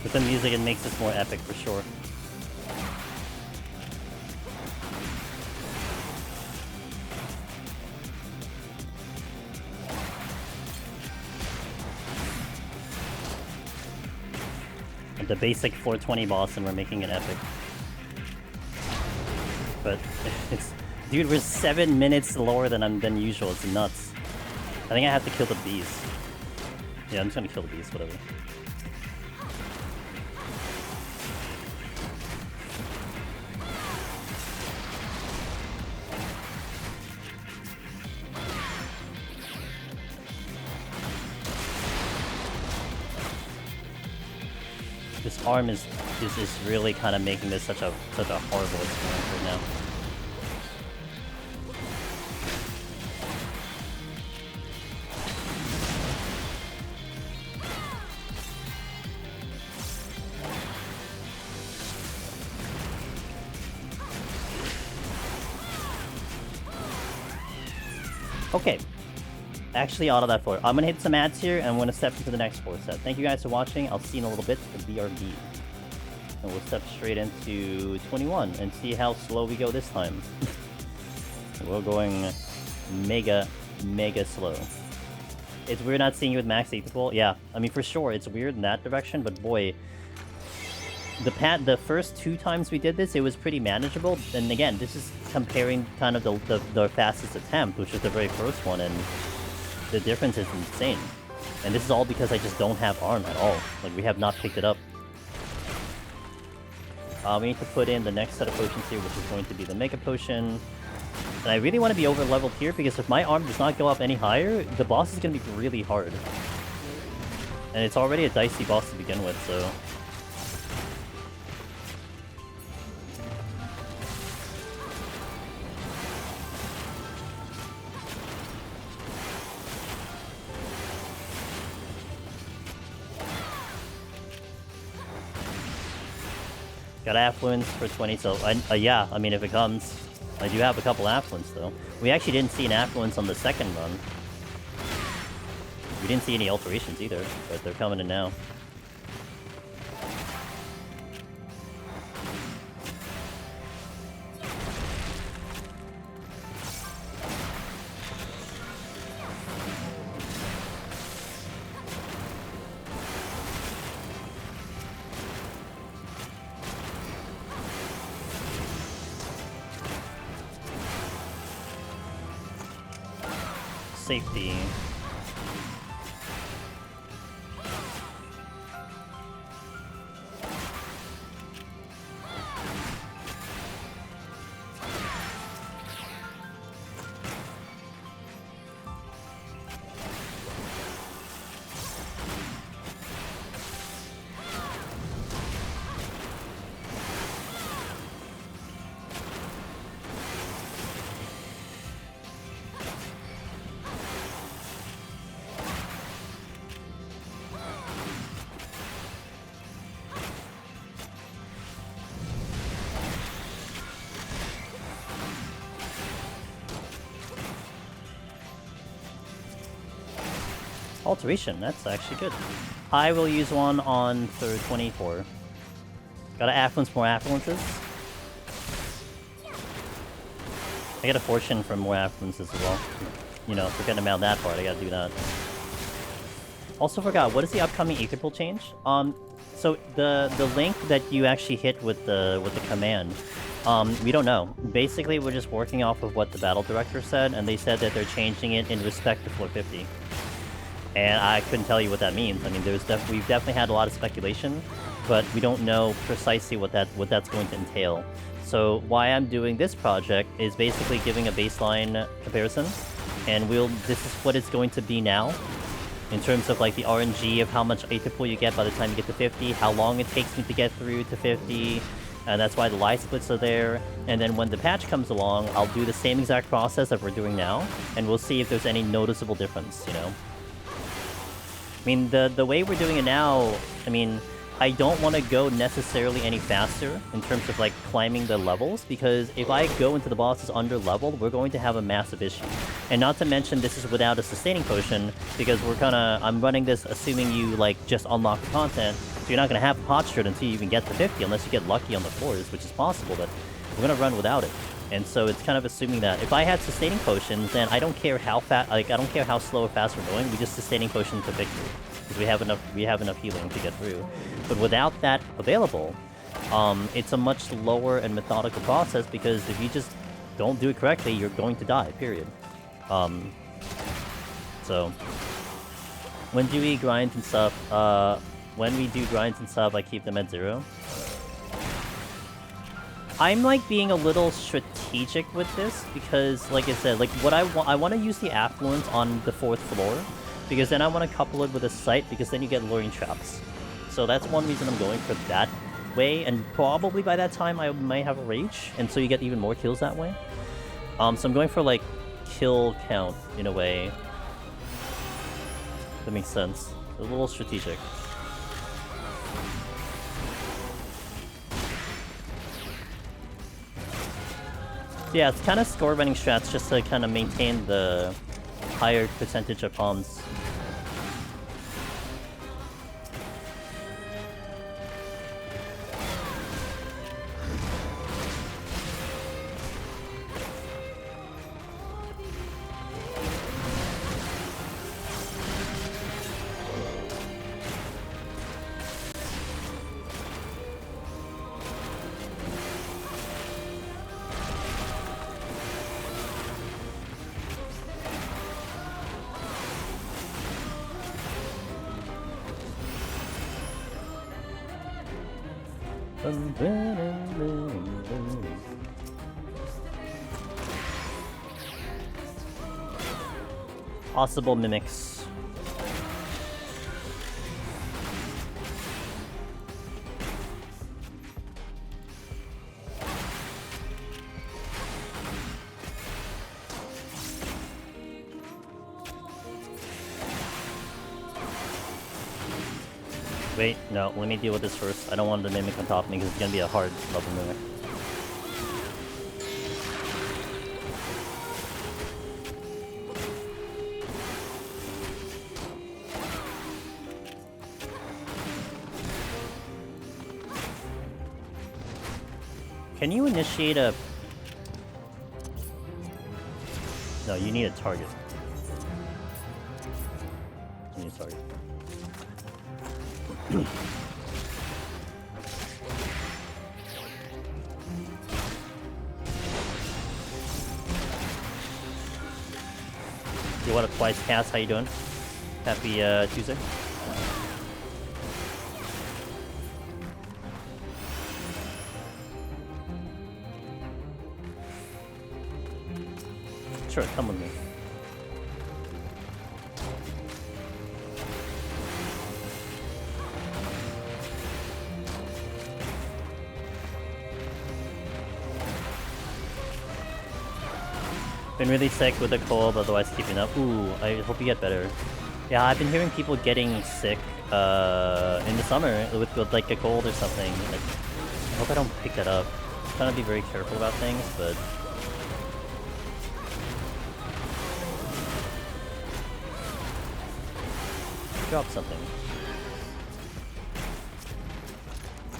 A: With the music, it makes this more epic for sure. The basic 420 boss, and we're making it epic. But it's, dude, we're 7 minutes lower than usual. It's nuts. I think I have to kill the bees. Yeah, I'm just gonna kill the bees. Whatever. This arm is really kind of making this such a horrible experience right now. Okay. Actually, auto that for. I'm gonna hit some ads here, and I'm gonna step into the next 4 set. Thank you guys for watching. I'll see you in a little bit for BRB. And we'll step straight into 21 and see how slow we go this time. We're going mega slow. It's weird not seeing you with max Aetherpool. Yeah, I mean, for sure, it's weird in that direction, but boy, the first 2 times we did this, it was pretty manageable. And again, this is comparing kind of the fastest attempt, which was the very first one, and the difference is insane. And this is all because I just don't have arm at all. Like, we have not picked it up. We need to put in the next set of potions here, which is going to be the Mega Potion. And I really want to be over-leveled here, because if my arm does not go up any higher, the boss is going to be really hard. And it's already a dicey boss to begin with, so... Got Affluence for 20, so yeah, I mean, if it comes, I do have a couple Affluence, though. We actually didn't see an Affluence on the second run. We didn't see any alterations either, but they're coming in now. Safety. Alteration, that's actually good. I will use one on third 24. Gotta affluence more affluences. I get a fortune from more affluences as well. You know, forgetting about that part, I gotta do that. Also forgot, what is the upcoming Aetherpool change? So the link that you actually hit with the command, we don't know. Basically, we're just working off of what the battle director said, and they said that they're changing it in respect to floor 50. And I couldn't tell you what that means. I mean, we've definitely had a lot of speculation, but we don't know precisely what that's going to entail. So why I'm doing this project is basically giving a baseline comparison, and this is what it's going to be now, in terms of like the RNG of how much Aetherpool you get by the time you get to 50, how long it takes me to get through to 50, and that's why the life splits are there. And then when the patch comes along, I'll do the same exact process that we're doing now, and we'll see if there's any noticeable difference, you know? I mean, the way we're doing it now, I mean, I don't want to go necessarily any faster in terms of, like, climbing the levels, because if I go into the bosses under-leveled, we're going to have a massive issue. And not to mention, this is without a sustaining potion, because I'm running this assuming you, like, just unlock the content, so you're not going to have a potsherd until you even get to 50, unless you get lucky on the floors, which is possible, but we're going to run without it. And so it's kind of assuming that if I had sustaining potions, then I don't care how fast, like, I don't care how slow or fast we're going, we just sustaining potion to victory. Because we have enough healing to get through. But without that available, it's a much slower and methodical process, because if you just don't do it correctly, you're going to die, period. So when do we grind and stuff? When we do grinds and stuff, I keep them at 0. I'm, like, being a little strategic with this, because, like I said, like, what I want to use the affluence on the 4th floor, because then I want to couple it with a sight, because then you get luring traps. So that's one reason I'm going for that way, and probably by that time I might have a rage, and so you get even more kills that way. So I'm going for, like, kill count, in a way. That makes sense. A little strategic. Yeah, it's kind of score running strats just to kind of maintain the higher percentage of palms. Possible mimics. Wait, no, let me deal with this first. I don't want the mimic on top of me because it's gonna be a hard level mimic. Can you initiate a... No, you need a target. You need a target. You want a twice cast? How you doing? Happy Tuesday. Sure, come with me. Been really sick with a cold, otherwise keeping up. Ooh, I hope you get better. Yeah, I've been hearing people getting sick in the summer with like a cold or something. I hope I don't pick that up. I'm trying to be very careful about things, but... Drop something.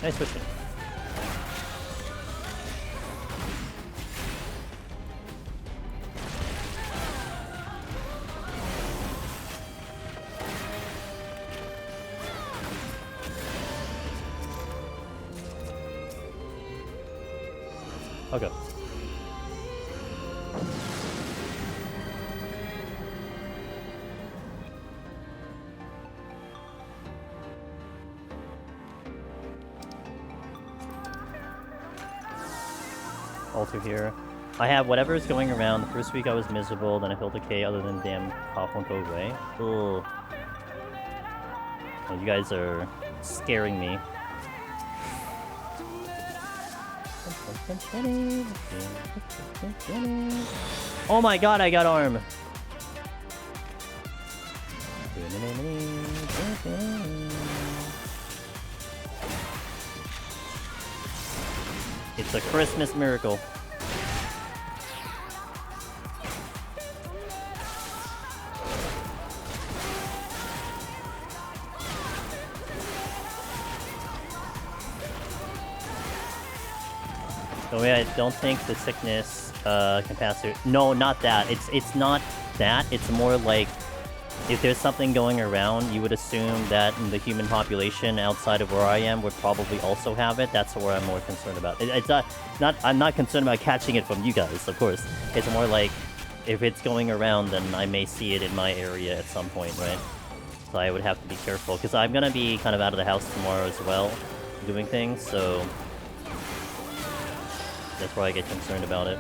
A: Nice switching. Okay. Alter here. I have whatever is going around. The first week I was miserable, then I felt okay other than damn cough won't go away. Ugh. Oh, you guys are scaring me. Oh my god, I got arm! It's a Christmas miracle. So yeah, I don't think the sickness capacitor. No, not that. It's not that. It's more like if there's something going around, you would assume that the human population outside of where I am would probably also have it. That's where I'm more concerned about. It's not. I'm not concerned about catching it from you guys, of course. It's more like if it's going around, then I may see it in my area at some point, right? So I would have to be careful because I'm gonna be kind of out of the house tomorrow as well, doing things. So that's why I get concerned about it.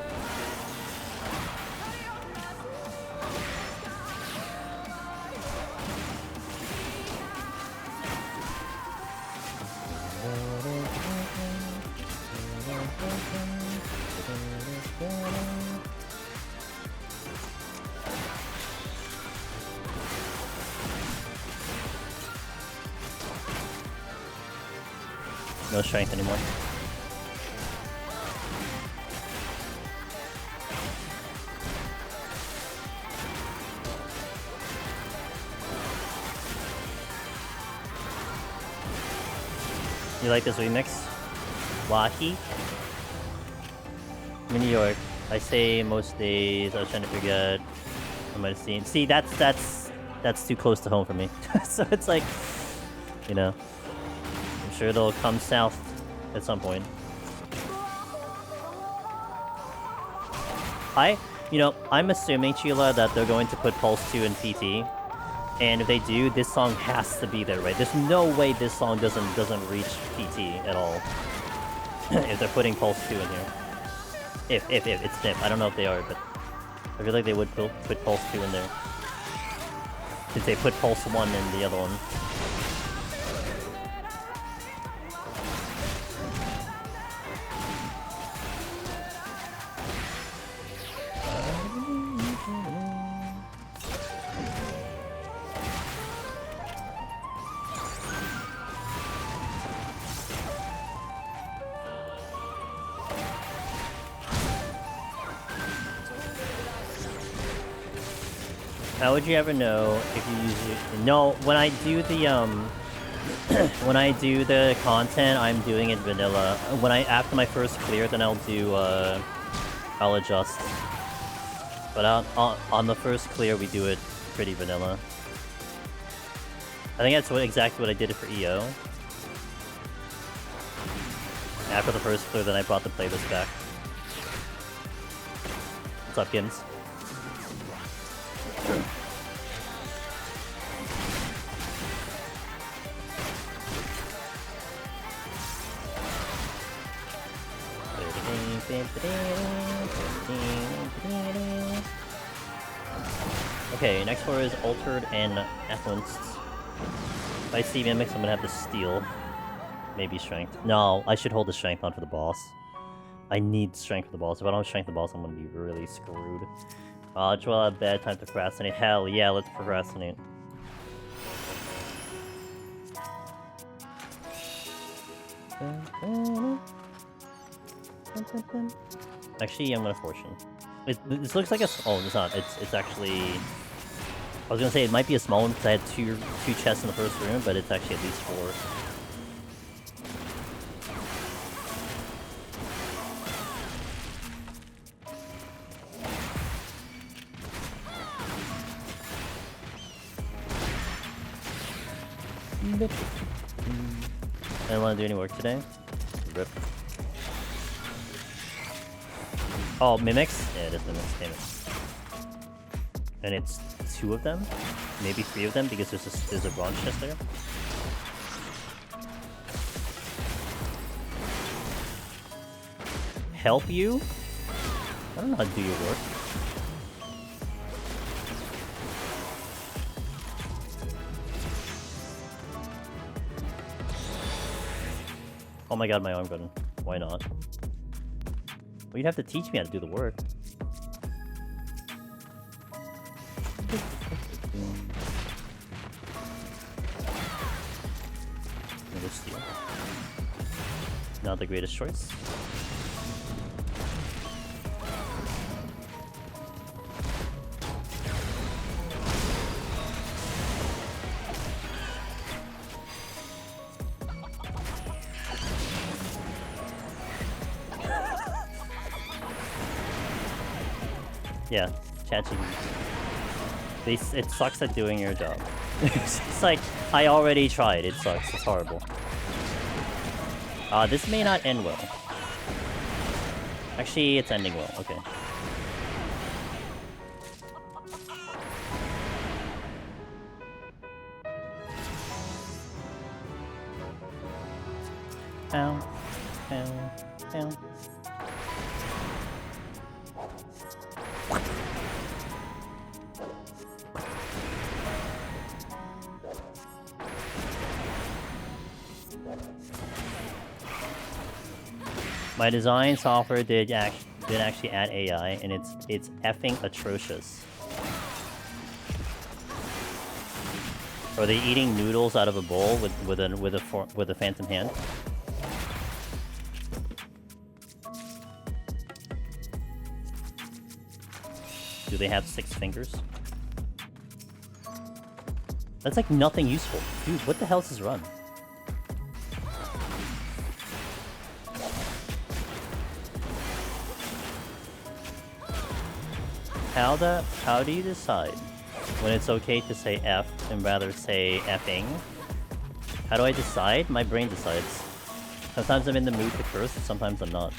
A: No strength anymore. You like this remix? Wahi? I'm in New York. I say most days. I was trying to forget. I might have seen. See, that's too close to home for me. So it's like, you know, I'm sure it'll come south at some point. I'm assuming, Chila, that they're going to put Pulse 2 in PT. And if they do, this song has to be there, right? There's no way this song doesn't reach PT at all. If they're putting Pulse 2 in here. If it's them. I don't know if they are, but I feel like they would put Pulse 2 in there. Since they put Pulse 1 in the other one. How would you ever know if you use it? No, when I do the when I do the content, I'm doing it vanilla. After my first clear, then I'll adjust. But on the first clear, we do it pretty vanilla. I think that's exactly what I did it for EO. After the first clear, then I brought the playlist back. What's up, Gims? Okay, next floor is Altered and Affluenced. If I see Mimics, I'm gonna have to steal. Maybe Strength. No, I should hold the Strength on for the boss. I need Strength for the boss. If I don't have Strength for the boss, I'm gonna be really screwed. It's well a bad time to procrastinate. Hell yeah, let's procrastinate. Actually, I'm gonna Fortune. This looks like a... Oh, it's not. It's actually... I was gonna say it might be a small one because I had two chests in the first room, but it's actually at least 4. I don't want to do any work today. Rip. Oh, Mimics? Yeah, it is Mimics. Damn it. And it's 2 of them? Maybe 3 of them because there's a bronze chest there. Help you? I don't know how to do your work. Oh my god, my arm button. Why not? Well, you'd have to teach me how to do the work. Another steal. Not the greatest choice. Yeah, ChatGPT. It sucks at doing your job. It's like, I already tried, it sucks, it's horrible. This may not end well. Actually, it's ending well, okay. Ow, ow, ow. My design software did actually add AI, and it's effing atrocious. Are they eating noodles out of a bowl with a phantom hand? Do they have 6 fingers? That's like nothing useful. Dude, what the hell is this run? How do you decide when it's okay to say F and rather say effing? How do I decide? My brain decides. Sometimes I'm in the mood to curse, sometimes I'm not.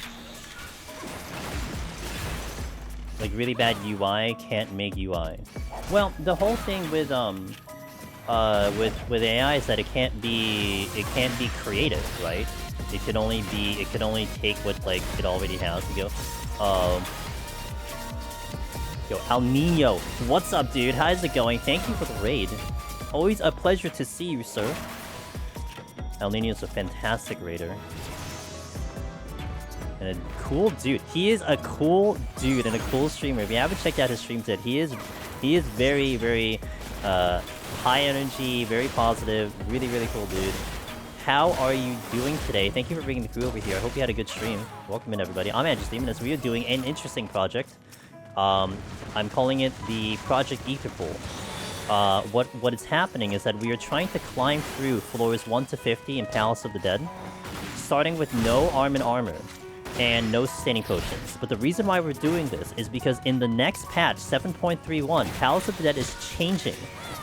A: Like really bad UI can't make UI. Well, the whole thing with AI is that it can't be creative, right? It can only take what like it already has to go. Yo, El Nino, what's up, dude? How's it going? Thank you for the raid. Always a pleasure to see you, sir. El Nino's a fantastic raider. And a cool dude. He is a cool dude and a cool streamer. If you haven't checked out his streams yet, he is very, very high energy, very positive, really, really cool dude. How are you doing today? Thank you for bringing the crew over here. I hope you had a good stream. Welcome in, everybody. I'm Andrew Stevenus. We are doing an interesting project. I'm calling it the Project Aetherpool. What is happening is that we are trying to climb through floors 1 to 50 in Palace of the Dead, starting with no arm and armor and no sustaining potions. But the reason why we're doing this is because in the next patch, 7.31, Palace of the Dead is changing,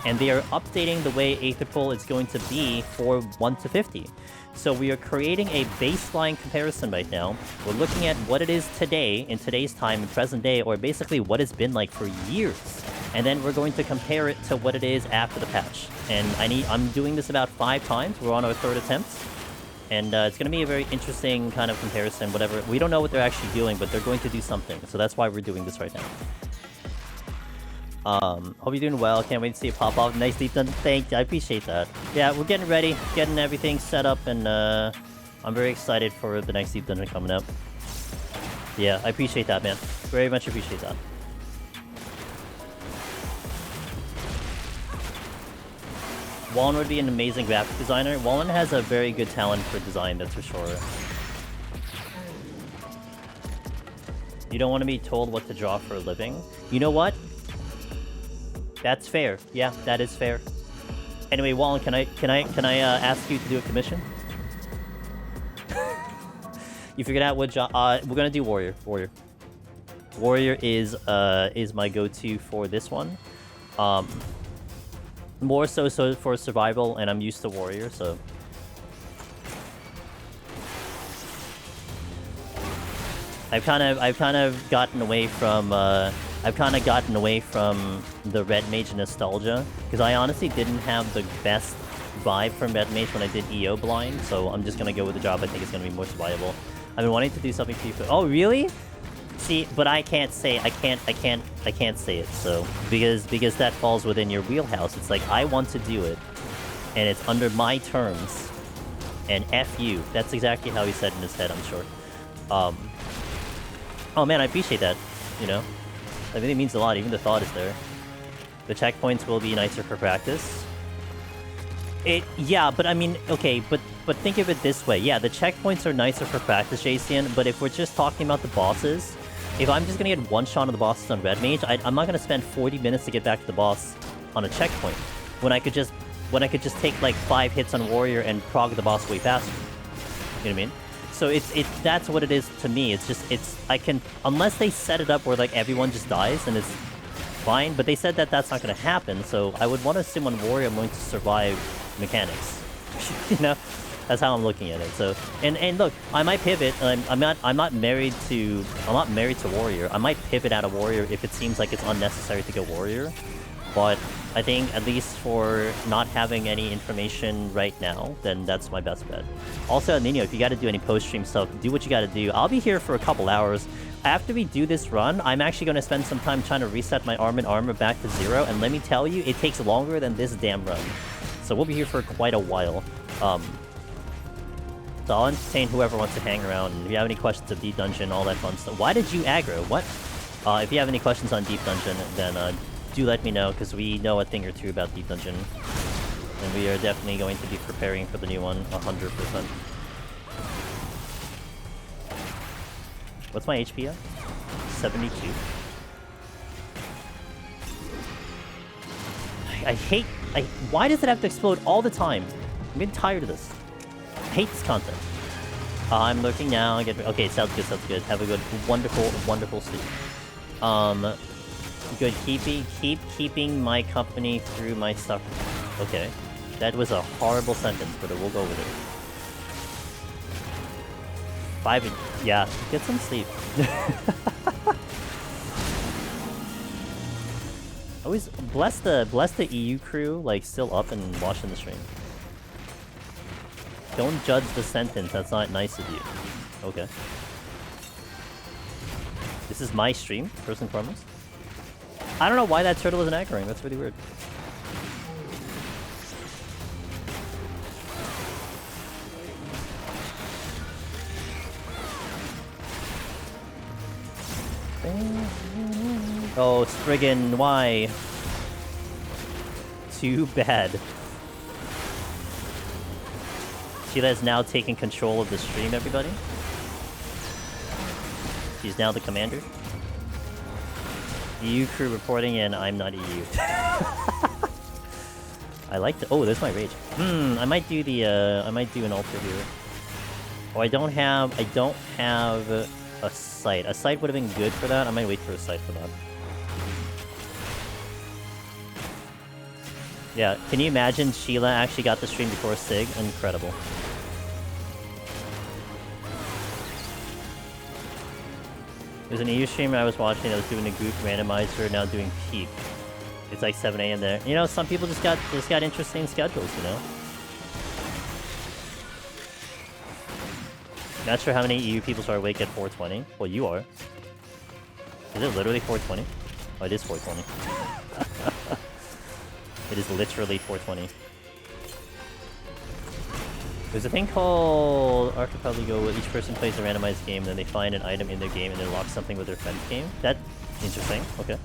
A: and they are updating the way Aetherpool is going to be for 1 to 50. So we are creating a baseline comparison right now. We're looking at what it is today, in today's time, in present day, or basically what it's been like for years. And then we're going to compare it to what it is after the patch. And I'm doing this about 5 times. We're on our 3rd attempt. And it's going to be a very interesting kind of comparison, whatever. We don't know what they're actually doing, but they're going to do something. So that's why we're doing this right now. Hope you're doing well. Can't wait to see it pop off. Nice deep done. Thank you. I appreciate that. Yeah, we're getting ready, getting everything set up, and I'm very excited for the next deep dungeon coming up. Yeah, I appreciate that, man. Very much appreciate that. Wallen would be an amazing graphic designer. Wallen has a very good talent for design, that's for sure. You don't want to be told what to draw for a living. You know what? That's fair. Yeah, that is fair. Anyway, Wallen, can I ask you to do a commission? You figured out what job? We're gonna do warrior. Warrior is my go-to for this one. More so for survival, and I'm used to warrior, so. I've kind of gotten away from the Red Mage nostalgia, because I honestly didn't have the best vibe from Red Mage when I did EO blind, so I'm just gonna go with the job I think is gonna be more survivable. I've been wanting to do something for you. Oh, really? See, but I can't say it, so because that falls within your wheelhouse. It's like I want to do it, and it's under my terms, and F you. That's exactly how he said in his head, I'm sure. Oh man, I appreciate that. You know, that really means a lot. Even the thought is there. The checkpoints will be nicer for practice. Yeah, but I mean, okay, but think of it this way. Yeah, the checkpoints are nicer for practice, JCN, but if we're just talking about the bosses, if I'm just gonna get one shot on the bosses on Red Mage, I'm not gonna spend 40 minutes to get back to the boss on a checkpoint, when I could just take like 5 hits on Warrior and prog the boss way faster. You know what I mean? So that's what it is to me. I can, unless they set it up where like everyone just dies and it's fine, but they said that that's not going to happen, so I would want to assume on Warrior I'm going to survive mechanics. You know, that's how I'm looking at it. So and look, I might pivot. I'm not married to Warrior. I might pivot out of Warrior if it seems like it's unnecessary to go Warrior. But I think at least for not having any information right now, then that's my best bet. Also, Nino, if you got to do any post-stream stuff, do what you got to do. I'll be here for a couple hours. After we do this run, I'm actually going to spend some time trying to reset my arm and armor back to 0, and let me tell you, it takes longer than this damn run. So we'll be here for quite a while. So I'll entertain whoever wants to hang around. And if you have any questions of Deep Dungeon, all that fun stuff. Why did you aggro? What? If you have any questions on Deep Dungeon, then do let me know, because we know a thing or two about Deep Dungeon. And we are definitely going to be preparing for the new one, 100%. What's my HP at? 72. I hate... why does it have to explode all the time? I'm getting tired of this. I hate this content. I'm looking now. Okay, sounds good, sounds good. Have a good, wonderful, wonderful sleep. Good, keep keeping my company through my suffering. Okay. That was a horrible sentence, but we'll go with it. 5 yeah, get some sleep. Always bless the EU crew, like still up and watching the stream. Don't judge the sentence, that's not nice of you. Okay. This is my stream, first and foremost. I don't know why that turtle isn't anchoring, that's really weird. Oh, friggin' why? Too bad. Sheila is now taking control of the stream, everybody. She's now the commander. EU crew reporting in, I'm not EU. I like the— oh, there's my rage. I might do the, I might do an altar here. Oh, I don't have a sight. A sight would have been good for that. I might wait for a sight for that. Yeah, can you imagine Sheila actually got the stream before Sig? Incredible. There's an EU streamer I was watching that was doing a group randomizer, now doing peak. It's like 7 AM there. You know, some people just got interesting schedules, you know? Not sure how many EU people are awake at 4:20. Well, you are. Is it literally 4:20? Oh, it is 4:20. It is literally 4:20. There's a thing called Archipelago where each person plays a randomized game and then they find an item in their game and then lock something with their friend's game. That's interesting. Okay.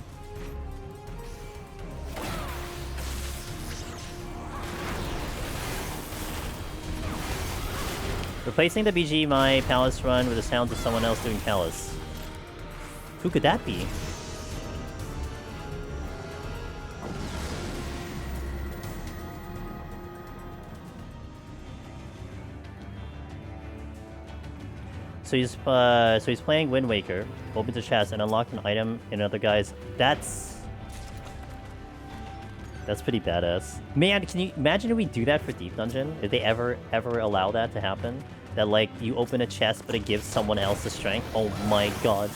A: Replacing the BG my Palace run with the sounds of someone else doing Palace. Who could that be? So he's playing Wind Waker, opens a chest, and unlocked an item in another guy's. That's pretty badass. Man, can you imagine if we do that for Deep Dungeon? If they ever allow that to happen? That like you open a chest, but it gives someone else the strength. Oh my god.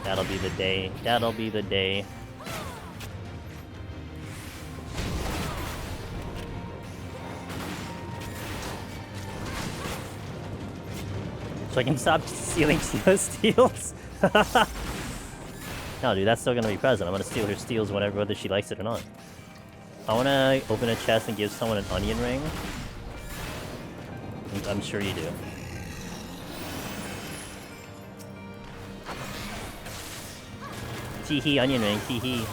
A: That'll be the day. That'll be the day. So I can stop stealing steals? No, dude, that's still gonna be present. I'm gonna steal her steals whether she likes it or not. I wanna open a chest and give someone an onion ring. I'm sure you do. Tee-hee, onion ring, tee-hee.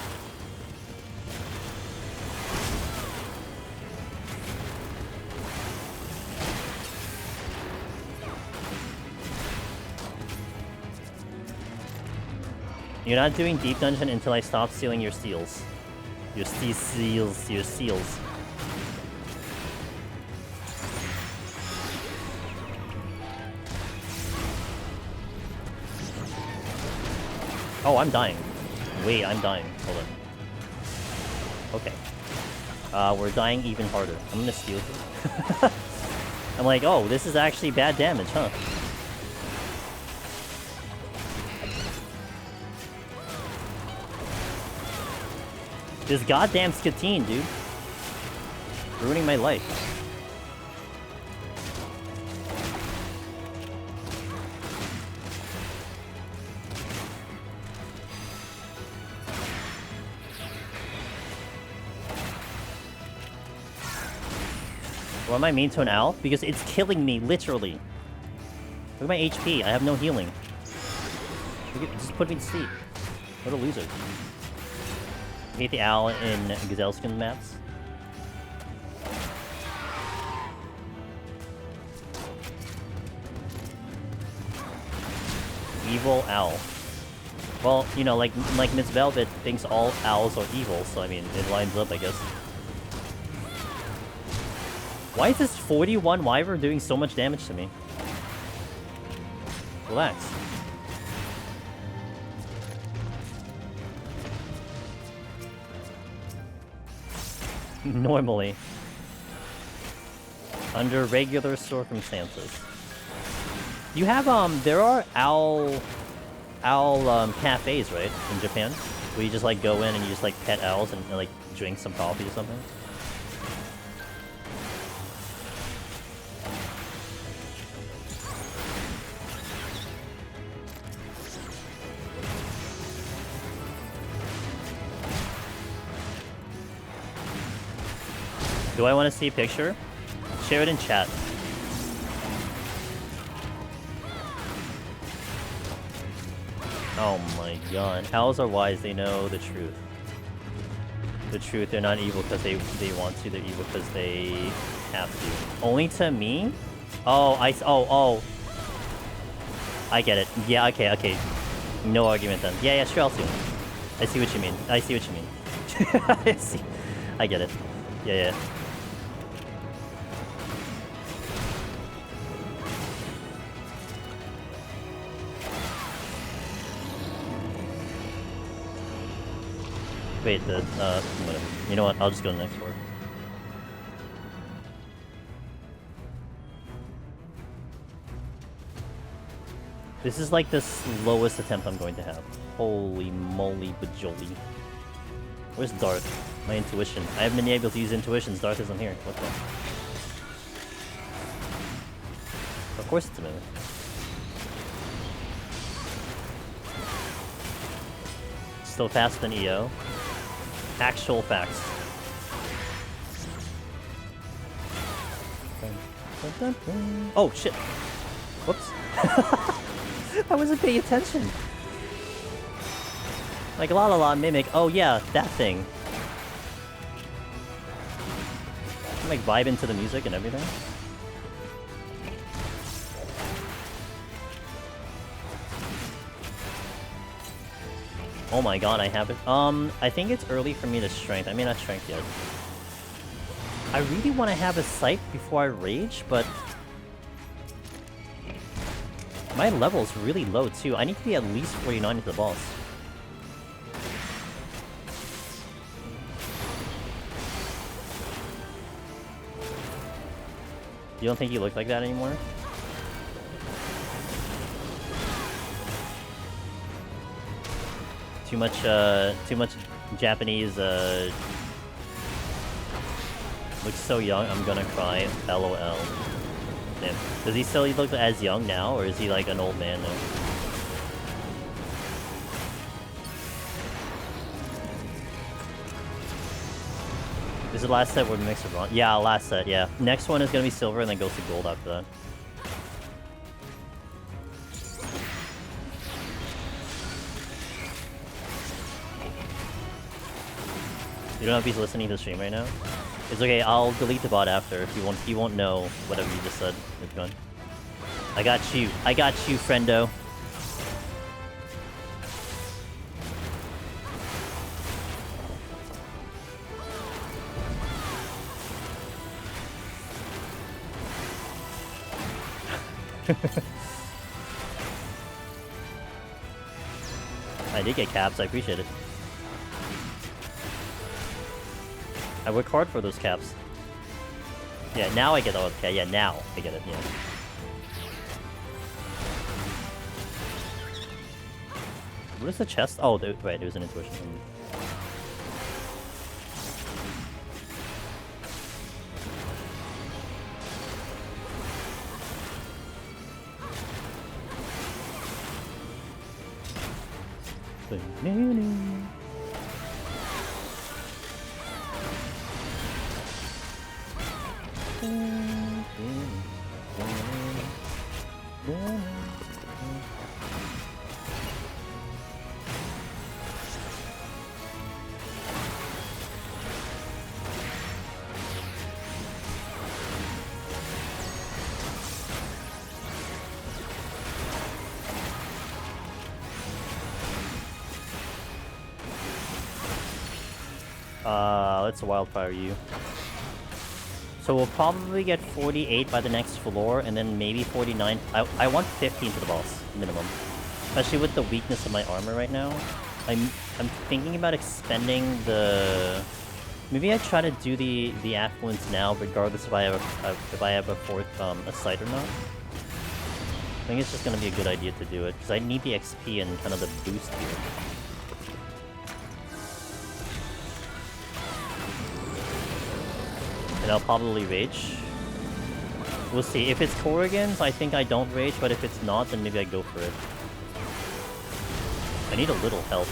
A: You're not doing Deep Dungeon until I stop stealing your steals. Your seals. Oh, I'm dying. Wait, I'm dying. Hold on. Okay. We're dying even harder. I'm gonna steal this. I'm like, oh, this is actually bad damage, huh? This goddamn Skatine, dude. Ruining my life. Why am I mean to an owl? Because it's killing me, literally. Look at my HP. I have no healing. Just put me to sleep. What a loser. I hate the owl in Gazelle-skin maps. Evil owl. Well, you know, like Miss Velvet thinks all owls are evil, so I mean, it lines up, I guess. Why is this 41 Wyvern doing so much damage to me? Relax. Normally. Under regular circumstances. You have, there are owl cafes, right? In Japan? Where you just, like, go in and you just, like, pet owls and like, drink some coffee or something? Do I want to see a picture? Share it in chat. Oh my god. Owls are wise, they know the truth. The truth, they're not evil because they want to, they're evil because they have to. Only to me? Oh, oh. I get it. Yeah, okay. No argument then. Yeah, sure, I'll see it. I see what you mean. I see. I get it. Yeah. Wait, whatever. You know what? I'll just go to the next floor. This is like the slowest attempt I'm going to have. Holy moly bajoli. Where's Darth? My intuition. I haven't been able to use intuitions. Darth isn't here. What the? Of course it's a mimic. Still faster than EO. Actual facts. Oh shit! Whoops. I wasn't paying attention. Like la la la mimic. Oh yeah, that thing. I'm like vibing to the music and everything. Oh my god, I have it. I think it's early for me to strength. I may not strength yet. I really want to have a sight before I rage, but my level's really low too. I need to be at least 49 at the boss. You don't think you look like that anymore? Too much Japanese, looks so young, I'm gonna cry, LOL. Damn. Does he still look as young now, or is he like an old man now? Is it last set where we mix it wrong? Yeah, last set, yeah. Next one is gonna be silver and then goes to gold after that. You don't know if he's listening to the stream right now? It's okay, I'll delete the bot after. He won't know whatever you just said. It's gone. I got you, friendo. I did get caps, I appreciate it. I work hard for those caps. Yeah, now I get the okay, yeah, now I get it, yeah. What is the chest? Oh, right, there was an intuition. Let's wildfire you. So we'll probably get 48 by the next floor, and then maybe 49. I want 15 to the boss, minimum. Especially with the weakness of my armor right now. I'm thinking about expending the... Maybe I try to do the affluence now, regardless if I have a fourth a sight or not. I think it's just gonna be a good idea to do it, because I need the XP and kind of the boost here. And I'll probably rage. We'll see. If it's Corrigan's, I think I don't rage, but if it's not, then maybe I go for it. I need a little help.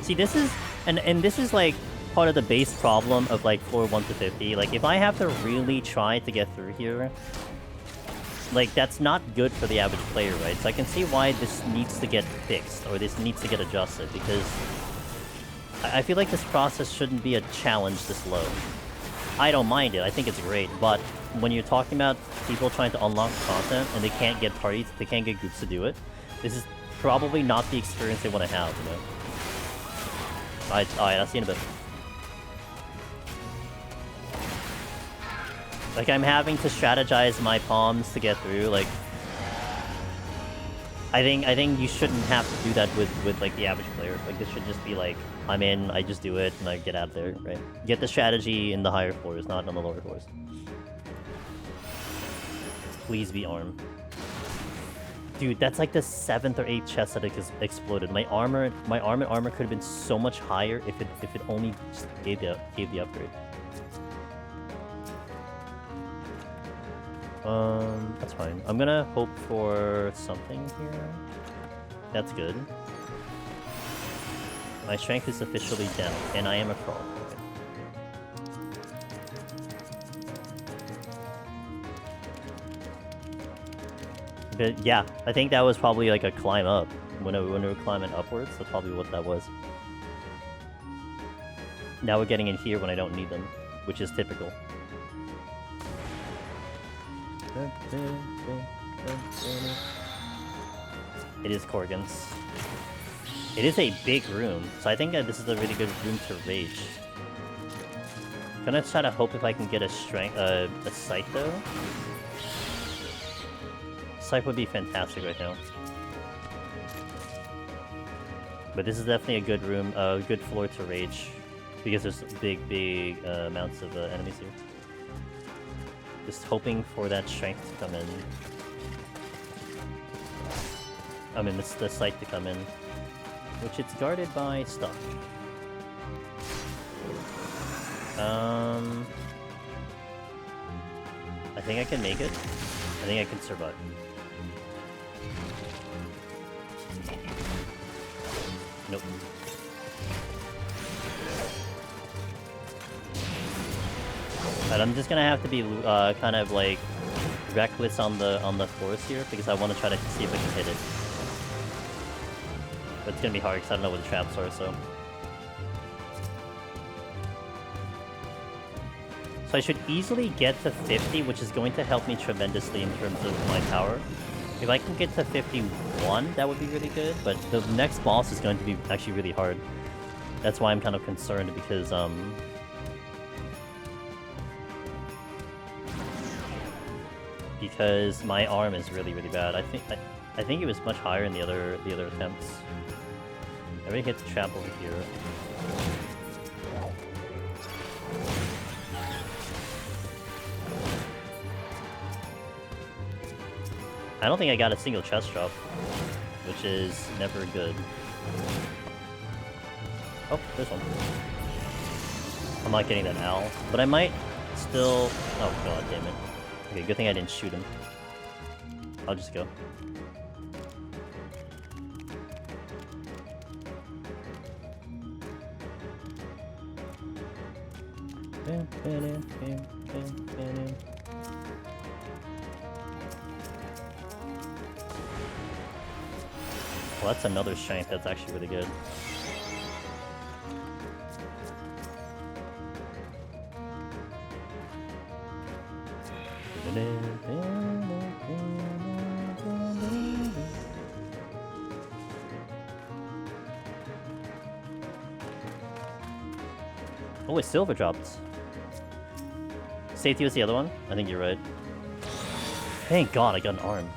A: See, this is... And this is, like, part of the base problem of, like, floor 1 to 50. Like, if I have to really try to get through here, like, that's not good for the average player, right? So I can see why this needs to get fixed, or this needs to get adjusted, because I feel like this process shouldn't be a challenge this low. I don't mind it, I think it's great, but when you're talking about people trying to unlock content and they can't get parties, they can't get groups to do it, this is probably not the experience they want to have, you know? Alright, I'll see you in a bit. Like, I'm having to strategize my palms to get through, like... I think you shouldn't have to do that with like, the average player. Like, this should just be like, I'm in, I just do it, and I get out of there, right? Get the strategy in the higher floors, not on the lower floors. Please be arm. Dude, that's like the 7th or 8th chest that exploded. My armor could have been so much higher if it only just gave the upgrade. That's fine. I'm gonna hope for something here. That's good. My strength is officially down, and I am a crawl. Okay. But yeah, I think that was probably like a climb up. When we were climbing upwards, that's probably what that was. Now we're getting in here when I don't need them, which is typical. It is Corrigan's. It is a big room, so I think that this is a really good room to rage. I'm gonna try to hope if I can get a strength, a sight though. Sight would be fantastic right now. But this is definitely a good room, a good floor to rage, because there's big amounts of enemies here. Just hoping for that strength to come in. I mean, the sight to come in. Which it's guarded by stuff. I think I can make it. I think I can survive. Nope. But I'm just gonna have to be kind of like reckless on the force here because I want to try to see if I can hit it. But it's gonna be hard because I don't know what the traps are. So I should easily get to 50, which is going to help me tremendously in terms of my power. If I can get to 51, that would be really good. But the next boss is going to be actually really hard. That's why I'm kind of concerned because my arm is really bad. I think it was much higher in the other attempts. I already hit the trap over here. I don't think I got a single chest drop, which is never good. Oh, this one. I'm not getting that owl, but I might still... Oh god damn it. Okay, good thing I didn't shoot him. I'll just go. Well, that's another strength that's actually really good. Oh, a silver dropped. Safety was the other one? I think you're right. Thank God I got an arm.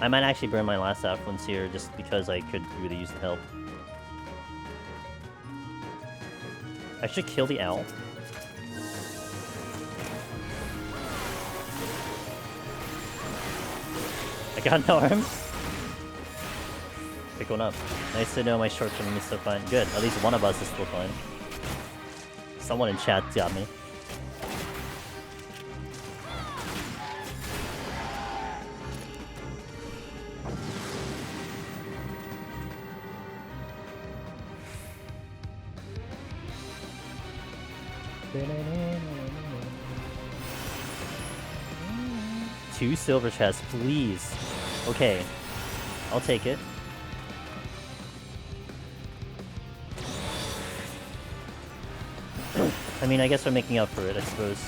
A: I might actually burn my last affluence here just because I could really use the help. I should kill the owl. I got an arm. Pick one up. Nice to know my short-term is still fine. Good. At least one of us is still fine. Someone in chat got me. Two silver chests, please. Okay. I'll take it. I mean, I guess we're making up for it, I suppose.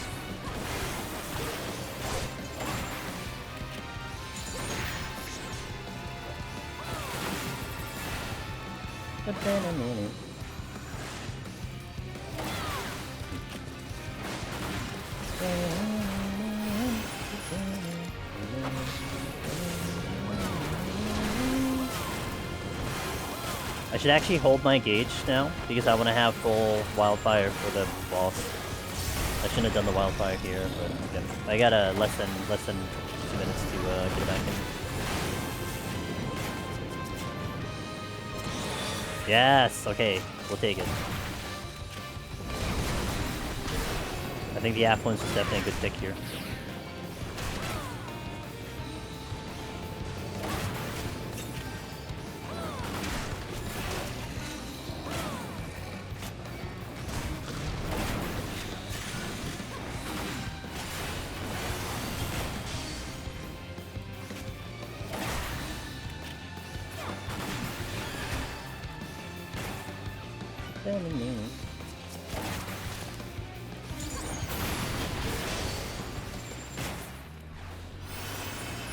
A: I should actually hold my gauge now, because I want to have full wildfire for the boss. I shouldn't have done the wildfire here, but again, I got less than 2 minutes to get it back in. Yes, okay, we'll take it. I think the affluence was definitely a good pick here.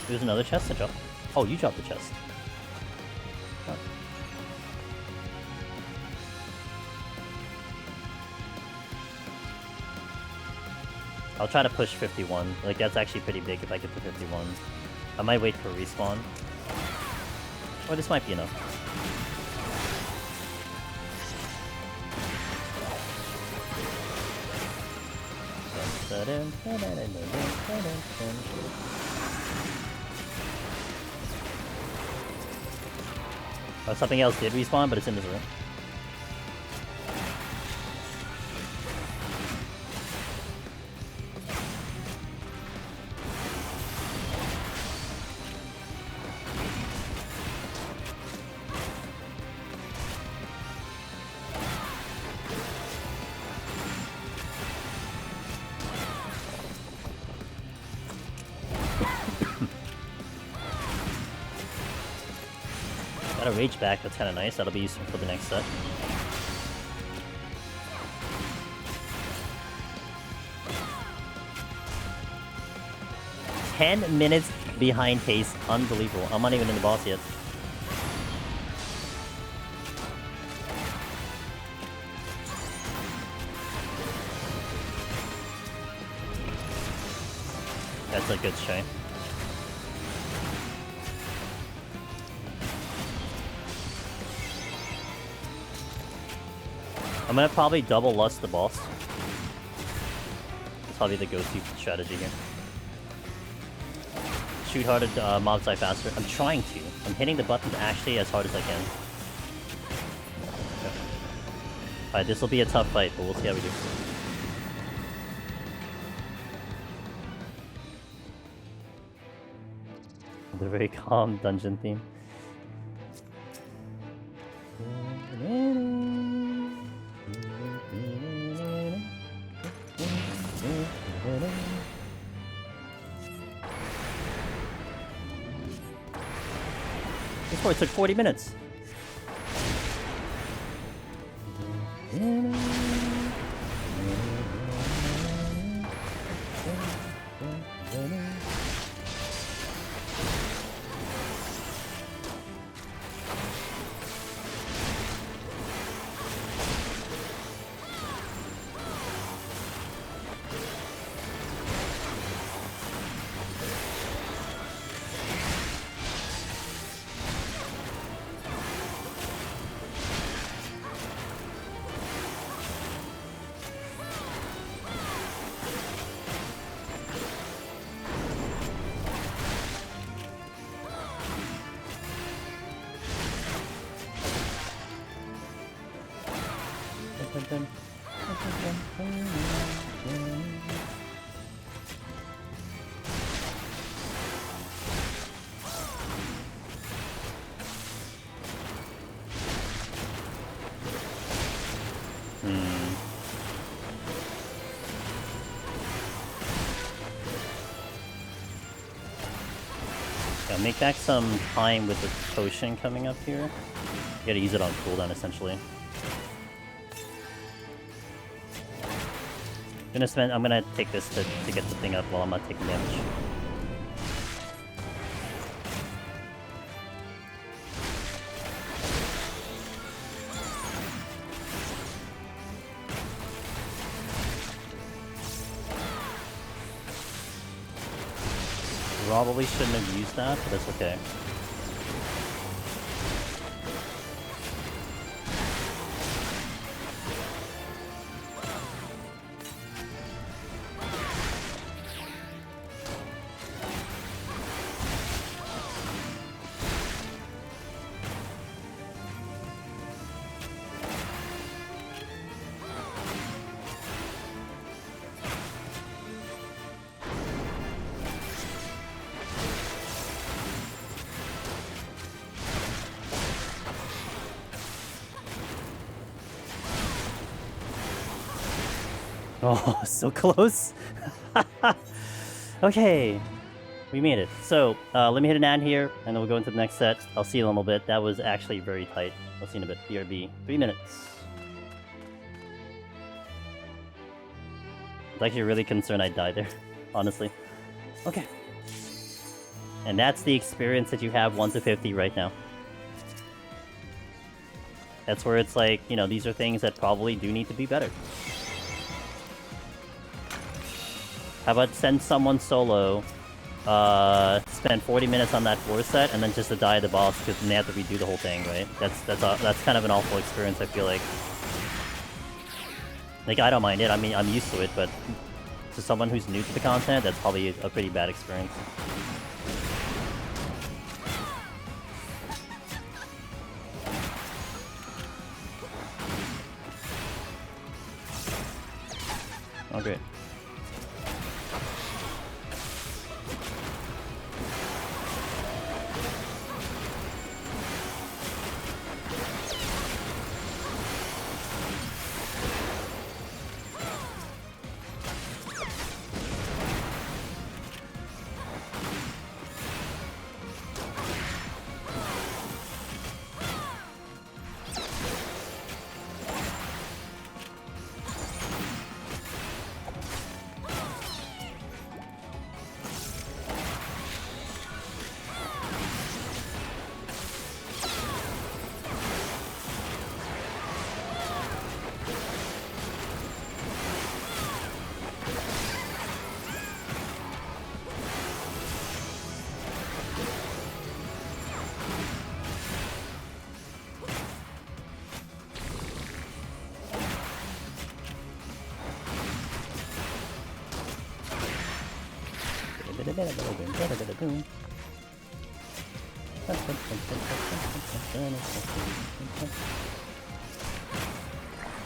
A: There's another chest to drop. Oh, you dropped the chest. Oh. I'll try to push 51. Like, that's actually pretty big if I get to 51. I might wait for respawn. Or this might be enough. Oh, something else did respawn, but it's in this room. Got a rage back, that's kind of nice. That'll be useful for the next set. "10 minutes behind pace. Unbelievable. I'm not even in the boss yet. That's a good strain. I'm gonna probably double lust the boss. That's probably the go-to strategy here. Shoot harder, mobs die faster. I'm trying to. I'm hitting the buttons actually as hard as I can. Okay. Alright, this will be a tough fight, but we'll see how we do. The very calm dungeon theme. Before it took 40 minutes. Yeah, make back some time with the potion coming up here. You gotta use it on cooldown, essentially. I'm gonna take this to get the thing up while I'm not taking damage. Probably shouldn't have used that, but that's okay. Oh, so close. Okay, we made it. So, let me hit an ad here, and then we'll go into the next set. I'll see you in a little bit. That was actually very tight. I'll see you in a bit. BRB, 3 minutes. I was actually really concerned I'd die there, honestly. Okay. And that's the experience that you have 1 to 50 right now. That's where it's like, you know, these are things that probably do need to be better. How about send someone solo, spend 40 minutes on that floor set, and then just to die the boss because then they have to redo the whole thing, right? That's kind of an awful experience, I feel like. Like, I don't mind it, I mean, I'm used to it, but to someone who's new to the content, that's probably a pretty bad experience. Oh, great.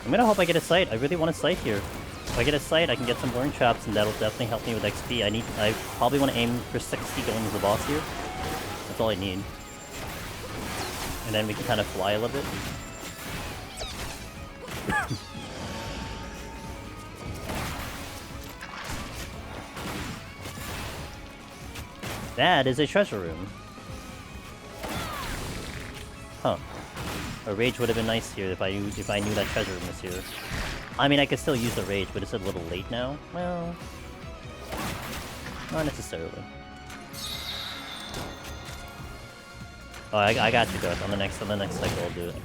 A: I'm gonna hope I get a sight. I really want a sight here. If I get a sight, I can get some burn traps, and that'll definitely help me with XP. I probably want to aim for 60 going as the boss here. That's all I need. And then we can kind of fly a little bit. That is a treasure room. Huh. A rage would have been nice here if I knew that treasure room was here. I mean, I could still use the rage, but it's a little late now. Well, not necessarily. Oh, I got you, Garth. On the next cycle, I'll do it.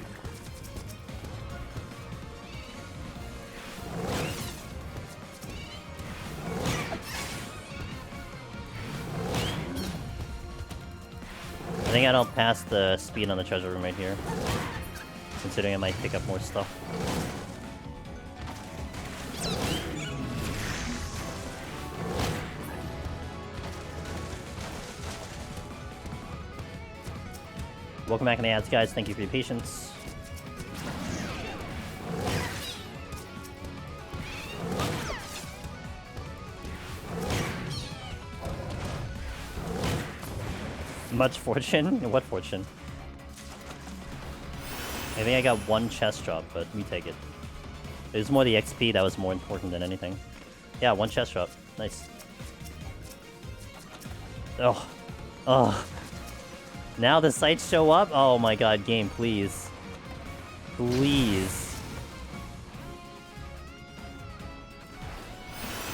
A: I think I don't pass the speed on the treasure room right here, considering I might pick up more stuff. Welcome back in the ads, guys. Thank you for your patience. Much fortune? What fortune? I think I got one chest drop, but we take it. It was more the XP that was more important than anything. Yeah, one chest drop. Nice. Oh. Oh. Now the sights show up? Oh my god, game, please. Please.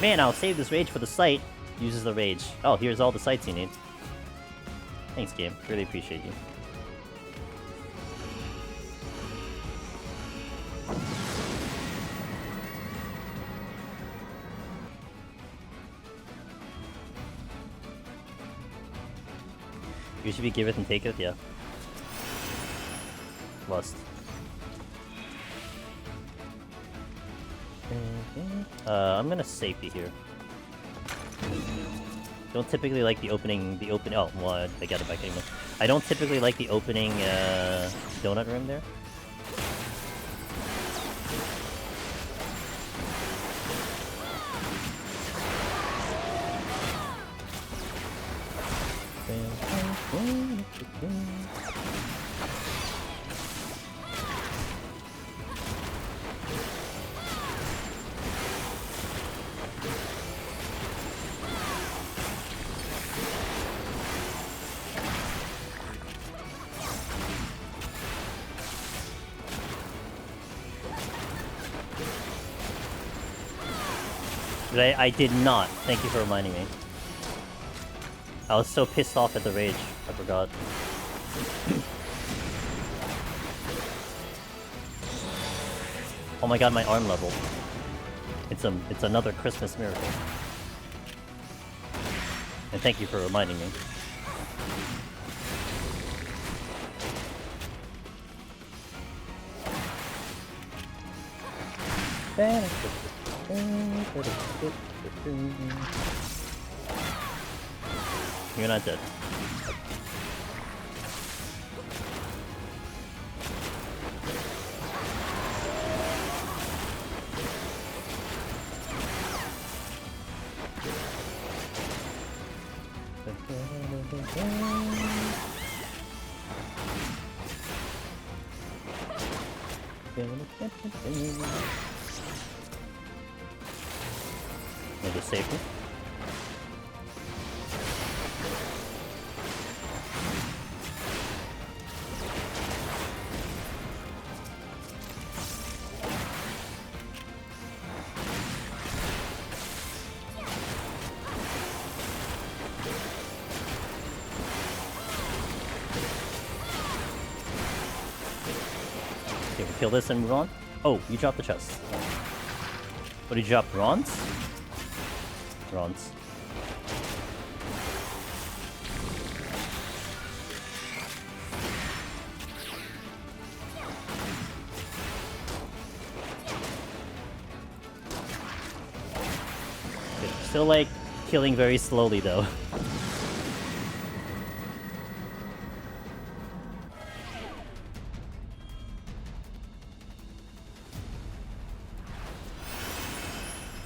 A: Man, I'll save this rage for the site. Uses the rage. Oh, here's all the sites you need. Thanks, game. Really appreciate you. You should be give it and take it, yeah. Lust. I'm gonna safety here. Don't typically like the opening, oh, well, I got it back anyway. I don't typically like the opening, donut room there. I did not. Thank you for reminding me. I was so pissed off at the rage. I forgot. Oh my god, my arm leveled. It's another Christmas miracle. And thank you for reminding me. You're not dead. Maybe safety. Okay, we kill this and move on. Oh, you dropped the chest. What did you drop? Bronze? Bronze. Okay, still like killing very slowly though.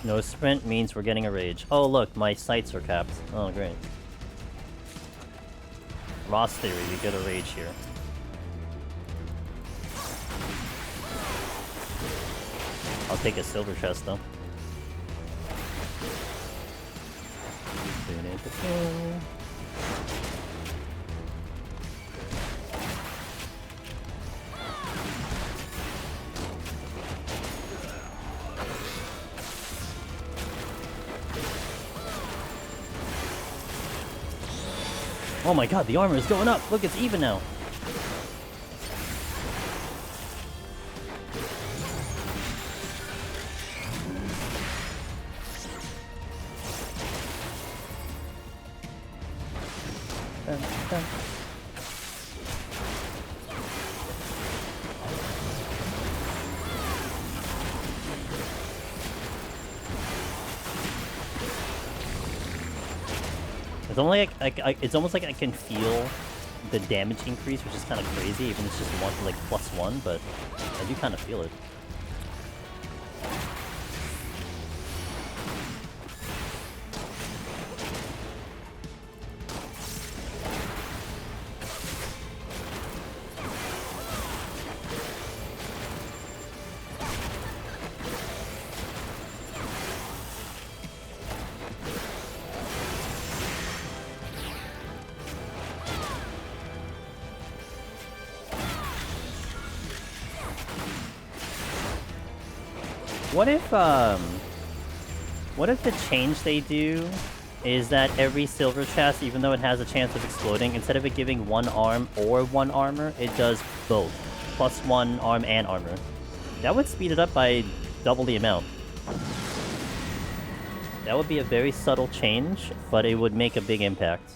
A: No sprint means we're getting a rage. Oh look, my sights are capped. Oh great. Ross theory, we get a rage here. I'll take a silver chest though. Oh my god, the armor is going up! Look, it's even now! It's only like it's almost like I can feel the damage increase, which is kind of crazy, even if it's just one like +1, but I do kind of feel it. What if the change they do is that every silver chest, even though it has a chance of exploding, instead of it giving 1 arm or 1 armor, it does both. Plus 1 arm and armor. That would speed it up by double the amount. That would be a very subtle change, but it would make a big impact.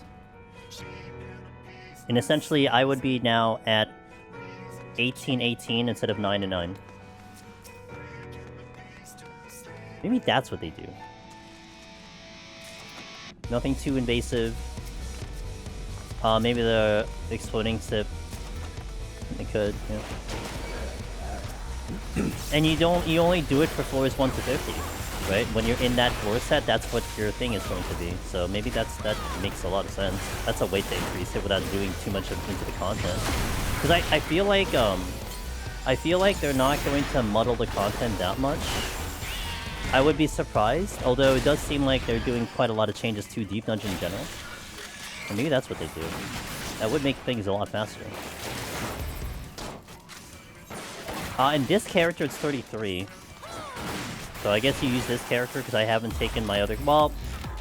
A: And essentially, I would be now at 18-18 instead of 9-9. Maybe that's what they do. Nothing too invasive. Maybe the exploding tip. They could, yeah. And you only do it for floors 1 to 50, right? When you're in that floor set, that's what your thing is going to be. So maybe that makes a lot of sense. That's a way to increase it without doing too much into the content. Because I feel like they're not going to muddle the content that much. I would be surprised, although it does seem like they're doing quite a lot of changes to Deep Dungeon in general. And maybe that's what they do. That would make things a lot faster. In this character, it's 33. So I guess you use this character because I haven't taken my other... Well,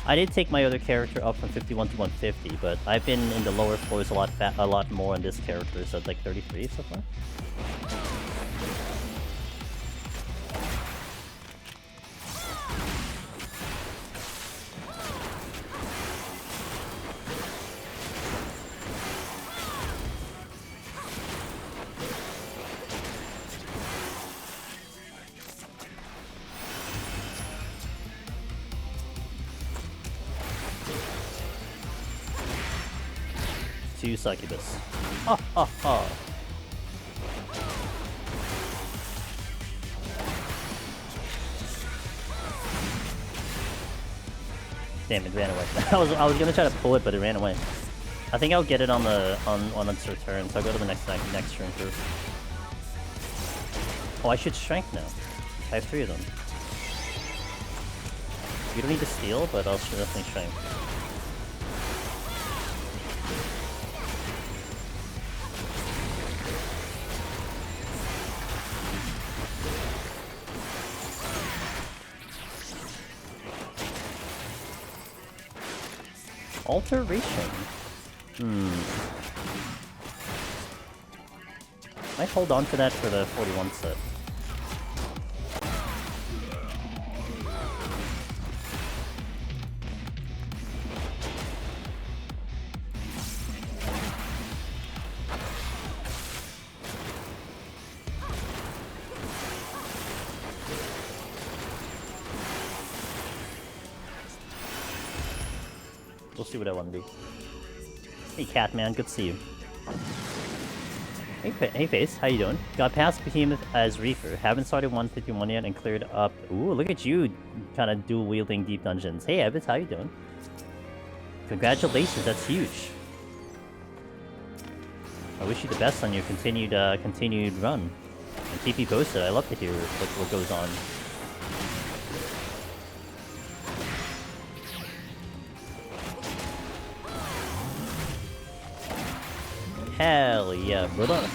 A: I did take my other character up from 51 to 150, but I've been in the lower floors a lot more on this character, so it's like 33 so far. Succubus. Ha ha ha. Damn, it ran away. I was gonna try to pull it, but it ran away. I think I'll get it on its return, so I'll go to the next turn first. Oh, I should strength now. I have 3 of them. You don't need to steal, but I'll definitely strength. Alteration. Might hold on to that for the 41 set. We'll see what I want to do. Hey, Catman, good to see you. Hey, Face, how you doing? Got past Behemoth as Reaper. Haven't started 151 yet and cleared up. Ooh, look at you, kind of dual-wielding deep dungeons. Hey, Ebbets, how you doing? Congratulations, that's huge. I wish you the best on your continued run. And keep me posted. I love to hear what goes on. Hell yeah, brother.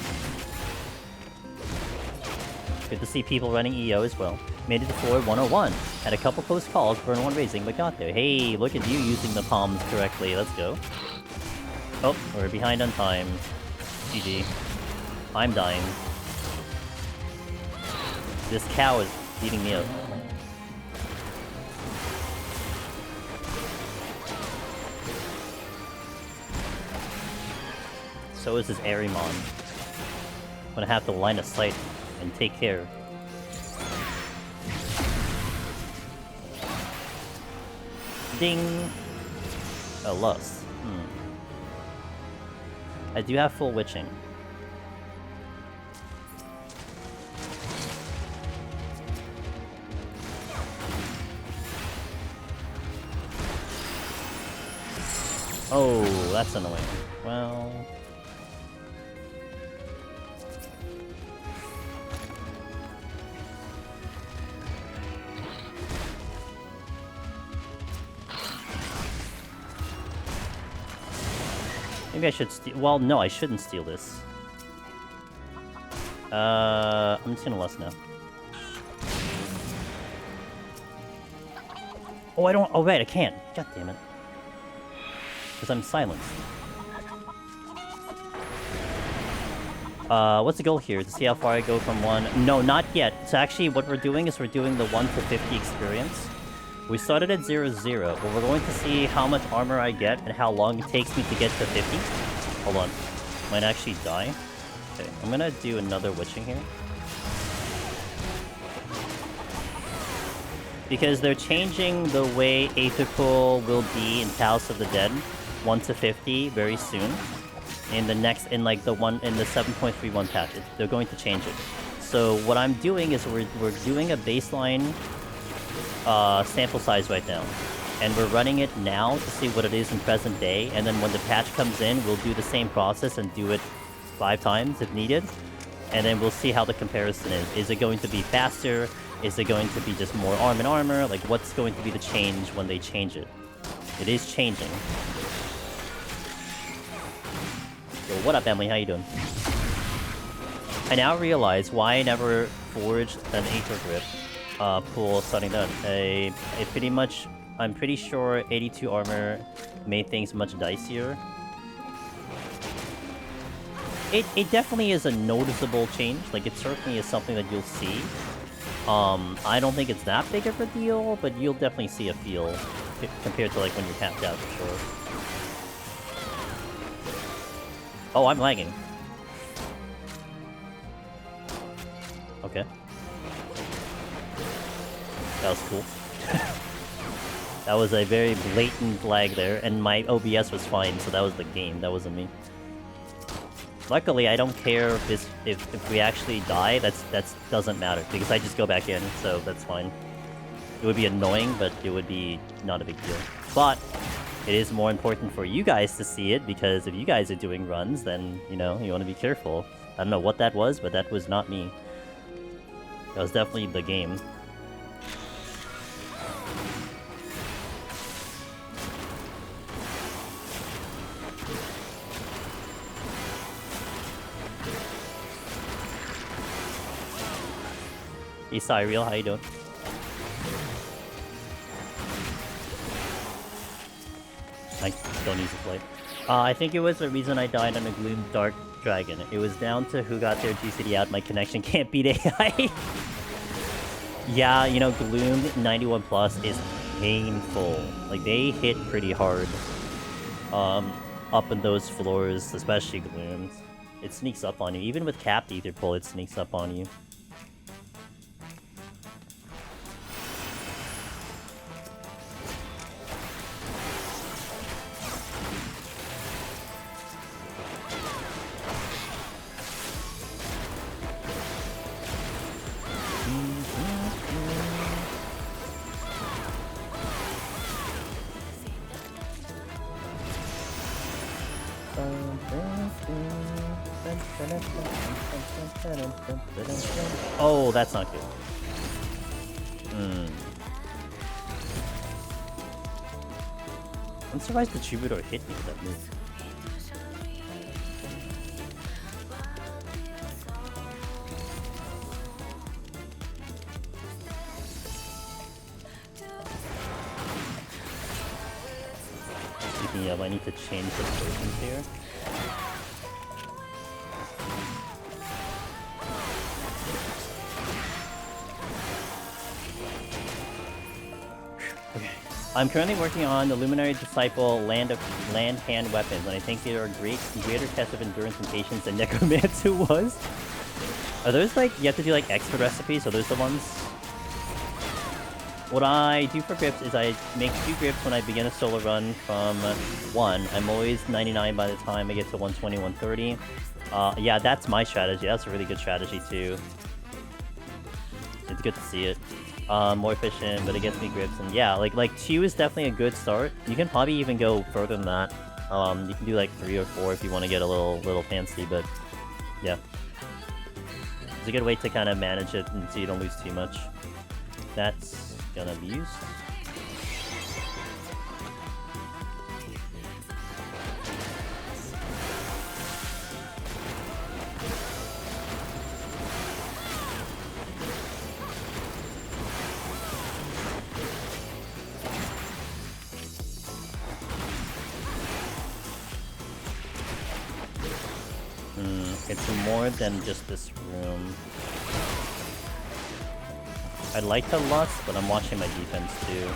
A: Good to see people running EO as well. Made it to floor 101. Had a couple close calls, burn 1 raising, but got there. Hey, look at you using the palms correctly. Let's go. Oh, we're behind on time. GG. I'm dying. This cow is beating me up. So is this Arimon. I'm gonna have to line of sight and take care. Ding! A lust. I do have full witching. Oh, that's annoying. Well... maybe I should steal... Well, no, I shouldn't steal this. I'm just gonna lust now. Oh, I don't... Oh, right, I can't. God damn it. Because I'm silenced. What's the goal here? To see how far I go from 1... No, not yet. So actually, what we're doing is we're doing the 1 to 50 experience. We started at 0-0, but we're going to see how much armor I get and how long it takes me to get to 50. Hold on. Might actually die. Okay, I'm gonna do another witching here. Because they're changing the way Aetherpool will be in House of the Dead 1 to 50 very soon. In the next, in like the 7.31 package. They're going to change it. So what I'm doing is we're doing a baseline sample size right now. And we're running it now to see what it is in present day, and then when the patch comes in, we'll do the same process and do it 5 times if needed. And then we'll see how the comparison is. Is it going to be faster? Is it going to be just more arm and armor? Like, what's going to be the change when they change it? It is changing. Yo, what up, Emily? How you doing? I now realize why I never forged an Aether Grip pool starting done. I'm pretty sure 82 armor made things much dicier. It definitely is a noticeable change. Like, it certainly is something that you'll see. I don't think it's that big of a deal, but you'll definitely see a feel compared to like when you're tapped out for sure. Oh, I'm lagging. Okay. That was cool. That was a very blatant lag there, and my OBS was fine, so that was the game. That wasn't me. Luckily, I don't care if we actually die. That doesn't matter because I just go back in, so that's fine. It would be annoying, but it would be not a big deal. But it is more important for you guys to see it because if you guys are doing runs, then you know you want to be careful. I don't know what that was, but that was not me. That was definitely the game. Hey, Cyriel, how you doing? I don't use the light. I think it was the reason I died on a Gloom Dark Dragon. It was down to who got their GCD out. My connection can't beat AI. Yeah, you know, Gloom 91 Plus is painful. Like, they hit pretty hard. Up in those floors, especially Glooms. It sneaks up on you. Even with capped Aetherpool, it sneaks up on you. Oh, that's not good. I'm surprised the Troubadour hit me with that move. Speaking of, I need to change the potions here. I'm currently working on the Luminary Disciple Land Hand Weapons, and I think they are a greater test of endurance and patience than Necromancer was. Are those like, you have to do like extra recipes? Are those the ones? What I do for grips is I make 2 grips when I begin a solo run from 1. I'm always 99 by the time I get to 120, 130. Yeah, that's my strategy. That's a really good strategy too. It's good to see it. More efficient, but it gets me grips, and yeah, like 2 is definitely a good start. You can probably even go further than that. You can do like 3 or 4 if you want to get a little fancy, but yeah. It's a good way to kind of manage it and so you don't lose too much. That's gonna be used. more than just this room. I'd like to lust, but I'm watching my defense too.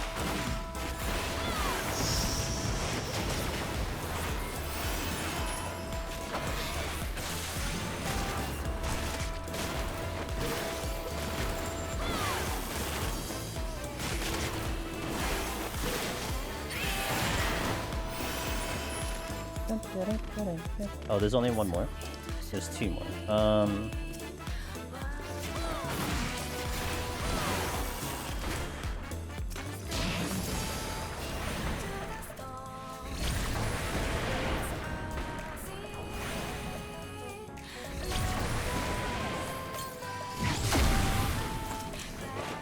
A: Oh, there's only one more? There's two more.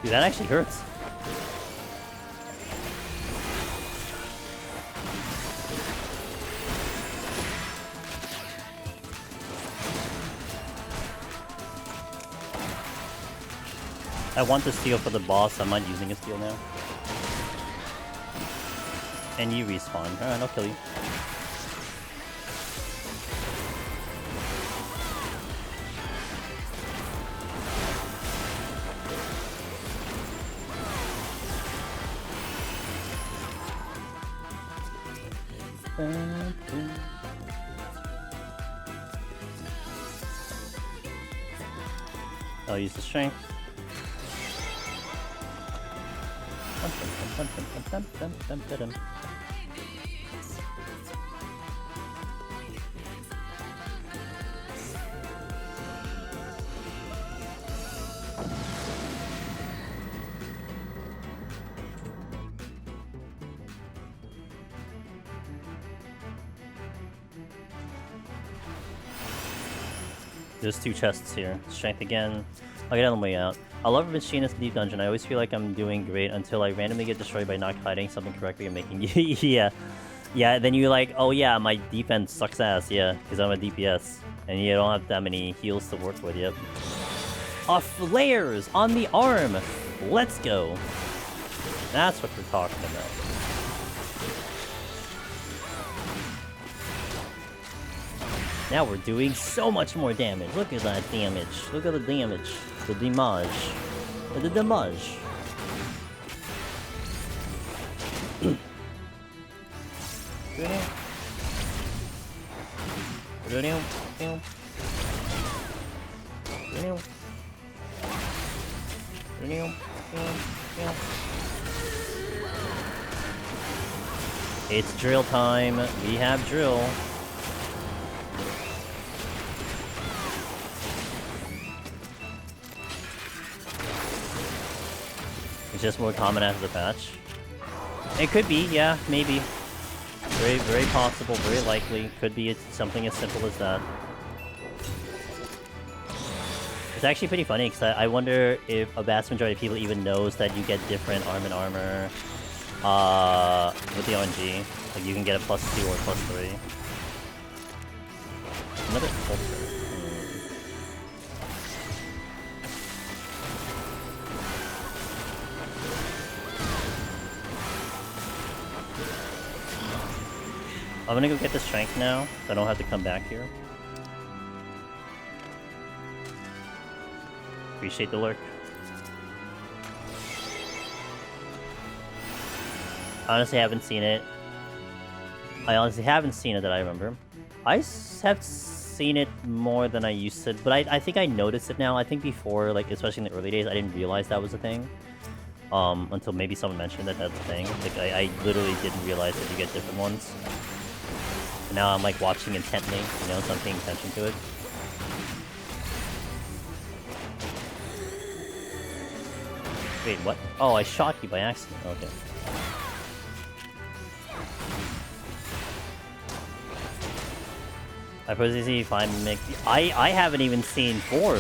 A: Dude, that actually hurts. I want the steal for the boss, I'm not using a steal now. And you respawn. Alright, I'll kill you. I'll use the strength. There's two chests here. Strength again. I'll get on the way out. I love Machinist Deep Dungeon. I always feel like I'm doing great until I randomly get destroyed by not hiding something correctly and making yeah. Yeah, then you're like, oh yeah, my defense sucks ass, yeah, because I'm a DPS. And you don't have that many heals to work with, yep. Flares on the arm! Let's go! That's what we're talking about. Now we're doing so much more damage. Look at that damage. Look at the damage. The damage. The damage. It's drill time. We have drill. Just more common after the patch. It could be, yeah, maybe. Very, very possible, very likely. Could be something as simple as that. It's actually pretty funny, because I wonder if a vast majority of people even knows that you get different arm and armor with the RNG. Like, you can get a +2 or +3. Another culture. I'm gonna go get the strength now, so I don't have to come back here. Appreciate the lurk. Honestly, haven't seen it. I honestly haven't seen it that I remember. I have seen it more than I used to, but I think I noticed it now. I think before, like, especially in the early days, I didn't realize that was a thing. Until maybe someone mentioned that that's a thing. Like, I literally didn't realize that you get different ones. Now I'm like watching intently, you know, so I'm paying attention to it. Wait, what? Oh, I shot you by accident. Okay. I personally see if I make. I haven't even seen 4.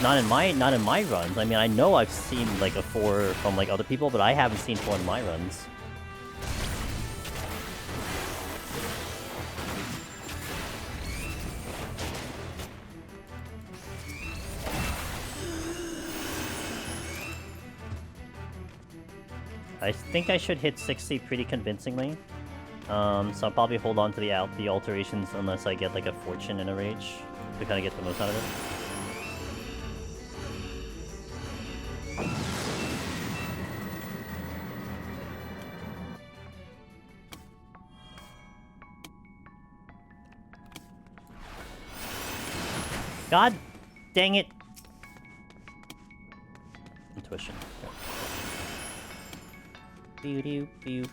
A: Not in my runs. I mean, I know I've seen like a 4 from like other people, but I haven't seen 4 in my runs. I think I should hit 60 pretty convincingly. So I'll probably hold on to the alterations unless I get like a fortune in a rage. to kind of get the most out of it. God dang it! Intuition. Pew pew pew.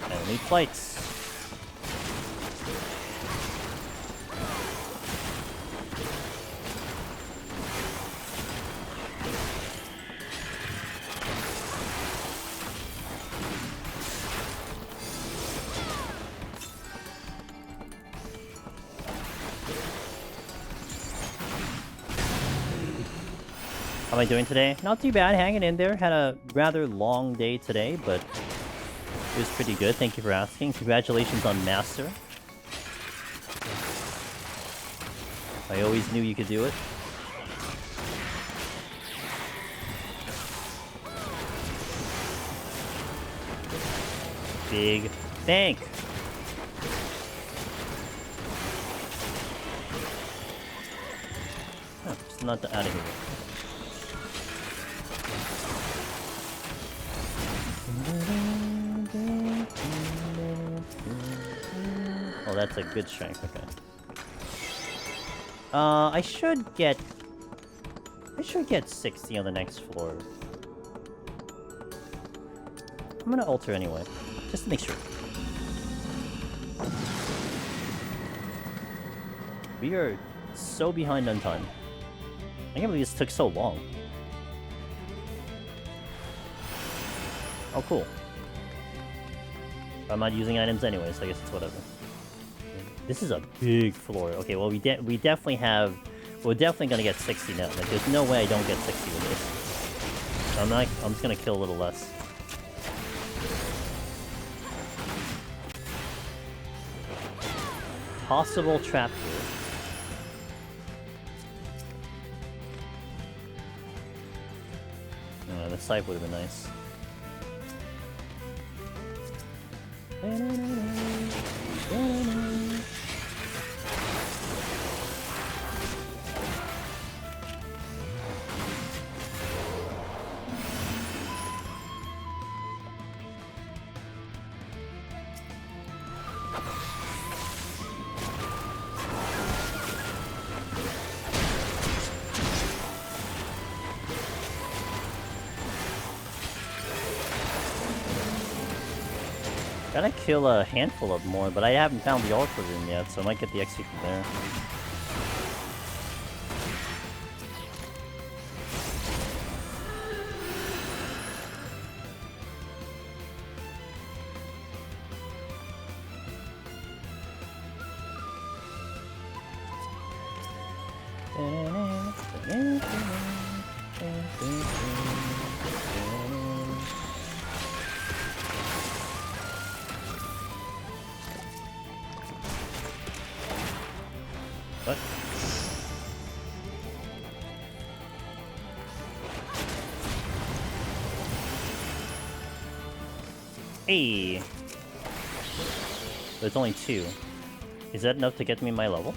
A: Enemy flights. How am I doing today? Not too bad, hanging in there. Had a rather long day today, but it was pretty good. Thank you for asking. Congratulations on Master. I always knew you could do it. Big thank. Oh, just not out of here. Oh, that's a good strength, okay. I should get 60 on the next floor. I'm gonna alter anyway, just to make sure. We are so behind on time. I can't believe this took so long. Oh, cool. I'm not using items anyway, so I guess it's whatever. This is a big floor. Okay, well, we definitely have... We're definitely gonna get 60 now. Like, there's no way I don't get 60 with this. So I'm just gonna kill a little less. Possible trap here. The scythe would have been nice. Gotta kill a handful of more, but I haven't found the Ultra Room yet, so I might get the XP from there. What? Hey! There's only 2. Is that enough to get me my level?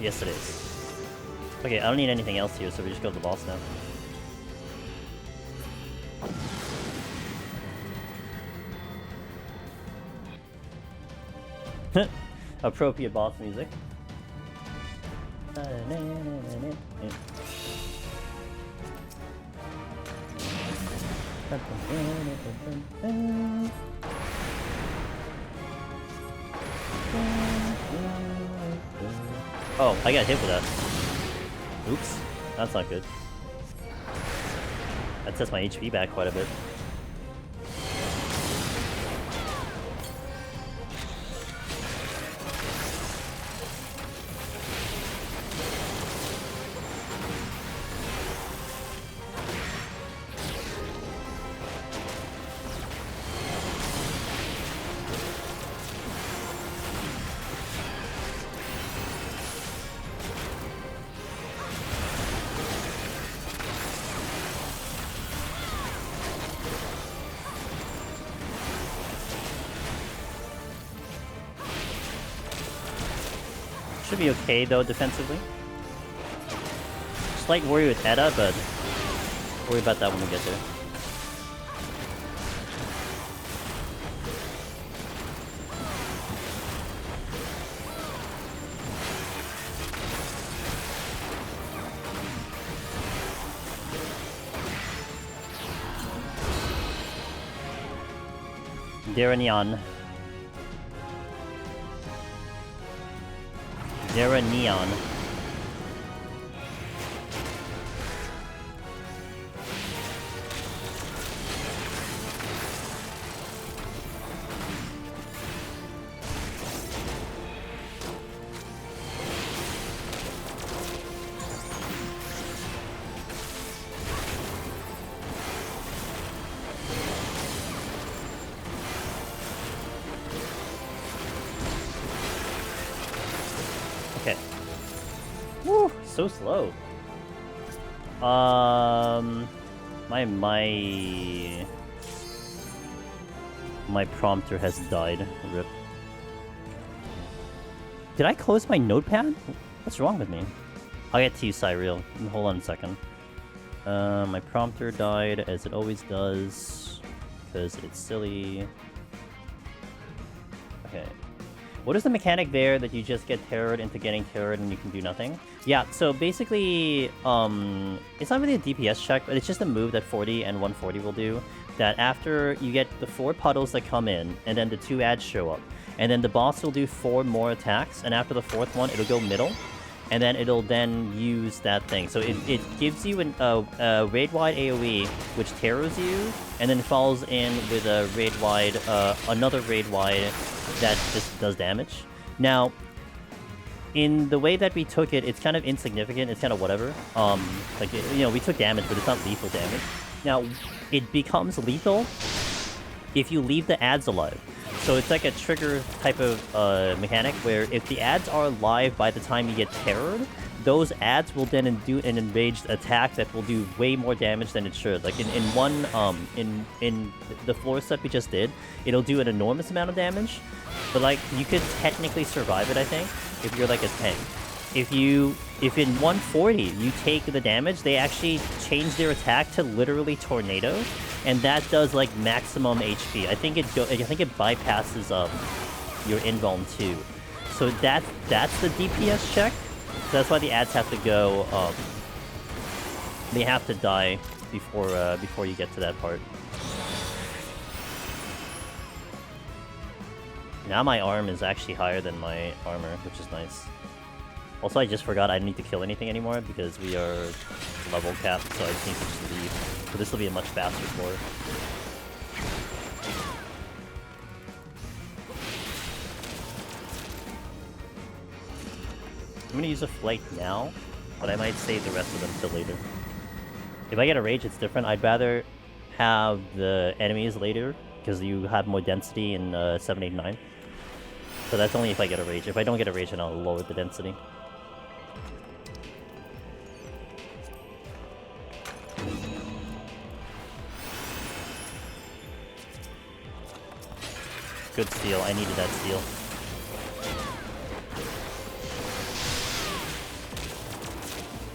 A: Yes, it is. Okay, I don't need anything else here, so we just go to the boss now. Appropriate boss music. Oh, I got hit with that. Oops. That's not good. That sets my HP back quite a bit. should be okay though defensively. Slight worry with Edda, but worry about that when we get there. Daranion. Daranion. Okay. Woo, so slow. My prompter has died. Rip. Did I close my notepad? What's wrong with me? I'll get to you, Cyril. Hold on a second. My prompter died, as it always does, because it's silly. Okay. What is the mechanic there that you just get terrored into getting terrored and you can do nothing? Yeah, so basically, it's not really a DPS check, but it's just a move that 40 and 140 will do. That after you get the 4 puddles that come in, and then the 2 ads show up, and then the boss will do 4 more attacks, and after the 4th one, it'll go middle, and then it'll then use that thing. So it gives you a raid-wide AoE, which terrors you, and then follows in with a raid-wide, another raid-wide that just does damage. Now, in the way that we took it, it's kind of insignificant, it's kind of whatever. Like, you know, we took damage, but it's not lethal damage. Now, it becomes lethal if you leave the ads alive. So it's like a trigger type of mechanic where if the ads are alive by the time you get terrored, those ads will then do an enraged attack that will do way more damage than it should. Like in the floor set we just did, it'll do an enormous amount of damage, but like you could technically survive it, I think, if you're like a tank. If in 140 you take the damage, they actually change their attack to literally tornado, and that does like maximum HP. I think it bypasses your invuln too. So that's the DPS check. So that's why the ads have to go. They have to die before you get to that part. Now my arm is actually higher than my armor, which is nice. Also, I just forgot I don't need to kill anything anymore because we are level capped, so I just need to just leave. So this will be a much faster floor. I'm gonna use a flight now, but I might save the rest of them till later. If I get a rage, it's different. I'd rather have the enemies later because you have more density in 7, 8, 9. So that's only if I get a rage. If I don't get a rage, then I'll lower the density. Good steal. I needed that steal.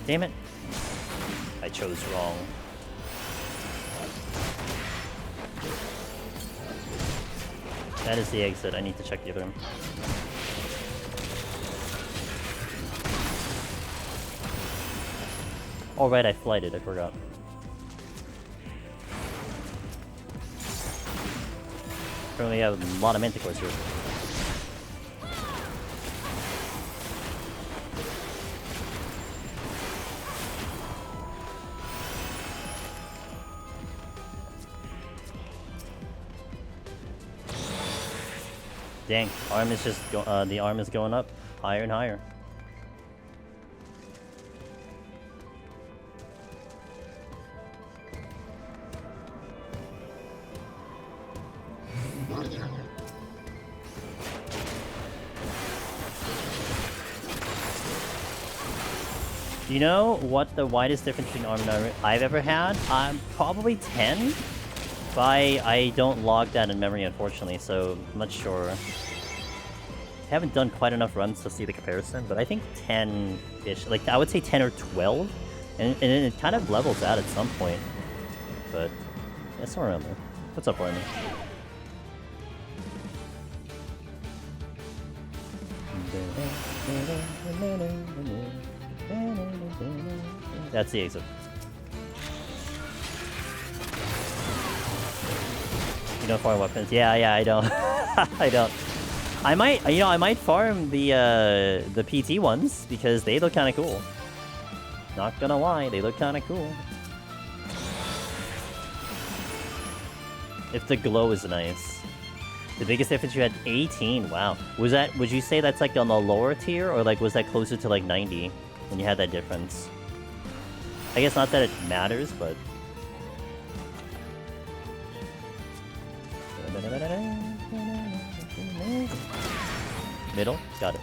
A: Damn it. I chose wrong. That is the exit. I need to check the other one. Oh right, I flighted. I forgot. Currently have a lot of manticores here. Dang, arm is just the arm is going up higher and higher. Do you know what the widest difference between armor and armor I've ever had? Probably 10. But I don't log that in memory, unfortunately, so I'm not sure. haven't done quite enough runs to see the comparison, but I think 10-ish, like I would say 10 or 12, and it kind of levels out at some point. But yeah, somewhere around there. What's up, Army? That's the exit. You don't farm weapons? Yeah, I don't. I don't. I might, you know, I might farm the PT ones because they look kind of cool. Not gonna lie, they look kind of cool. If the glow is nice. The biggest difference you had 18. Wow. Was that? Would you say that's like on the lower tier, or like was that closer to like 90 when you had that difference? I guess not that it matters, but. Middle? Got it.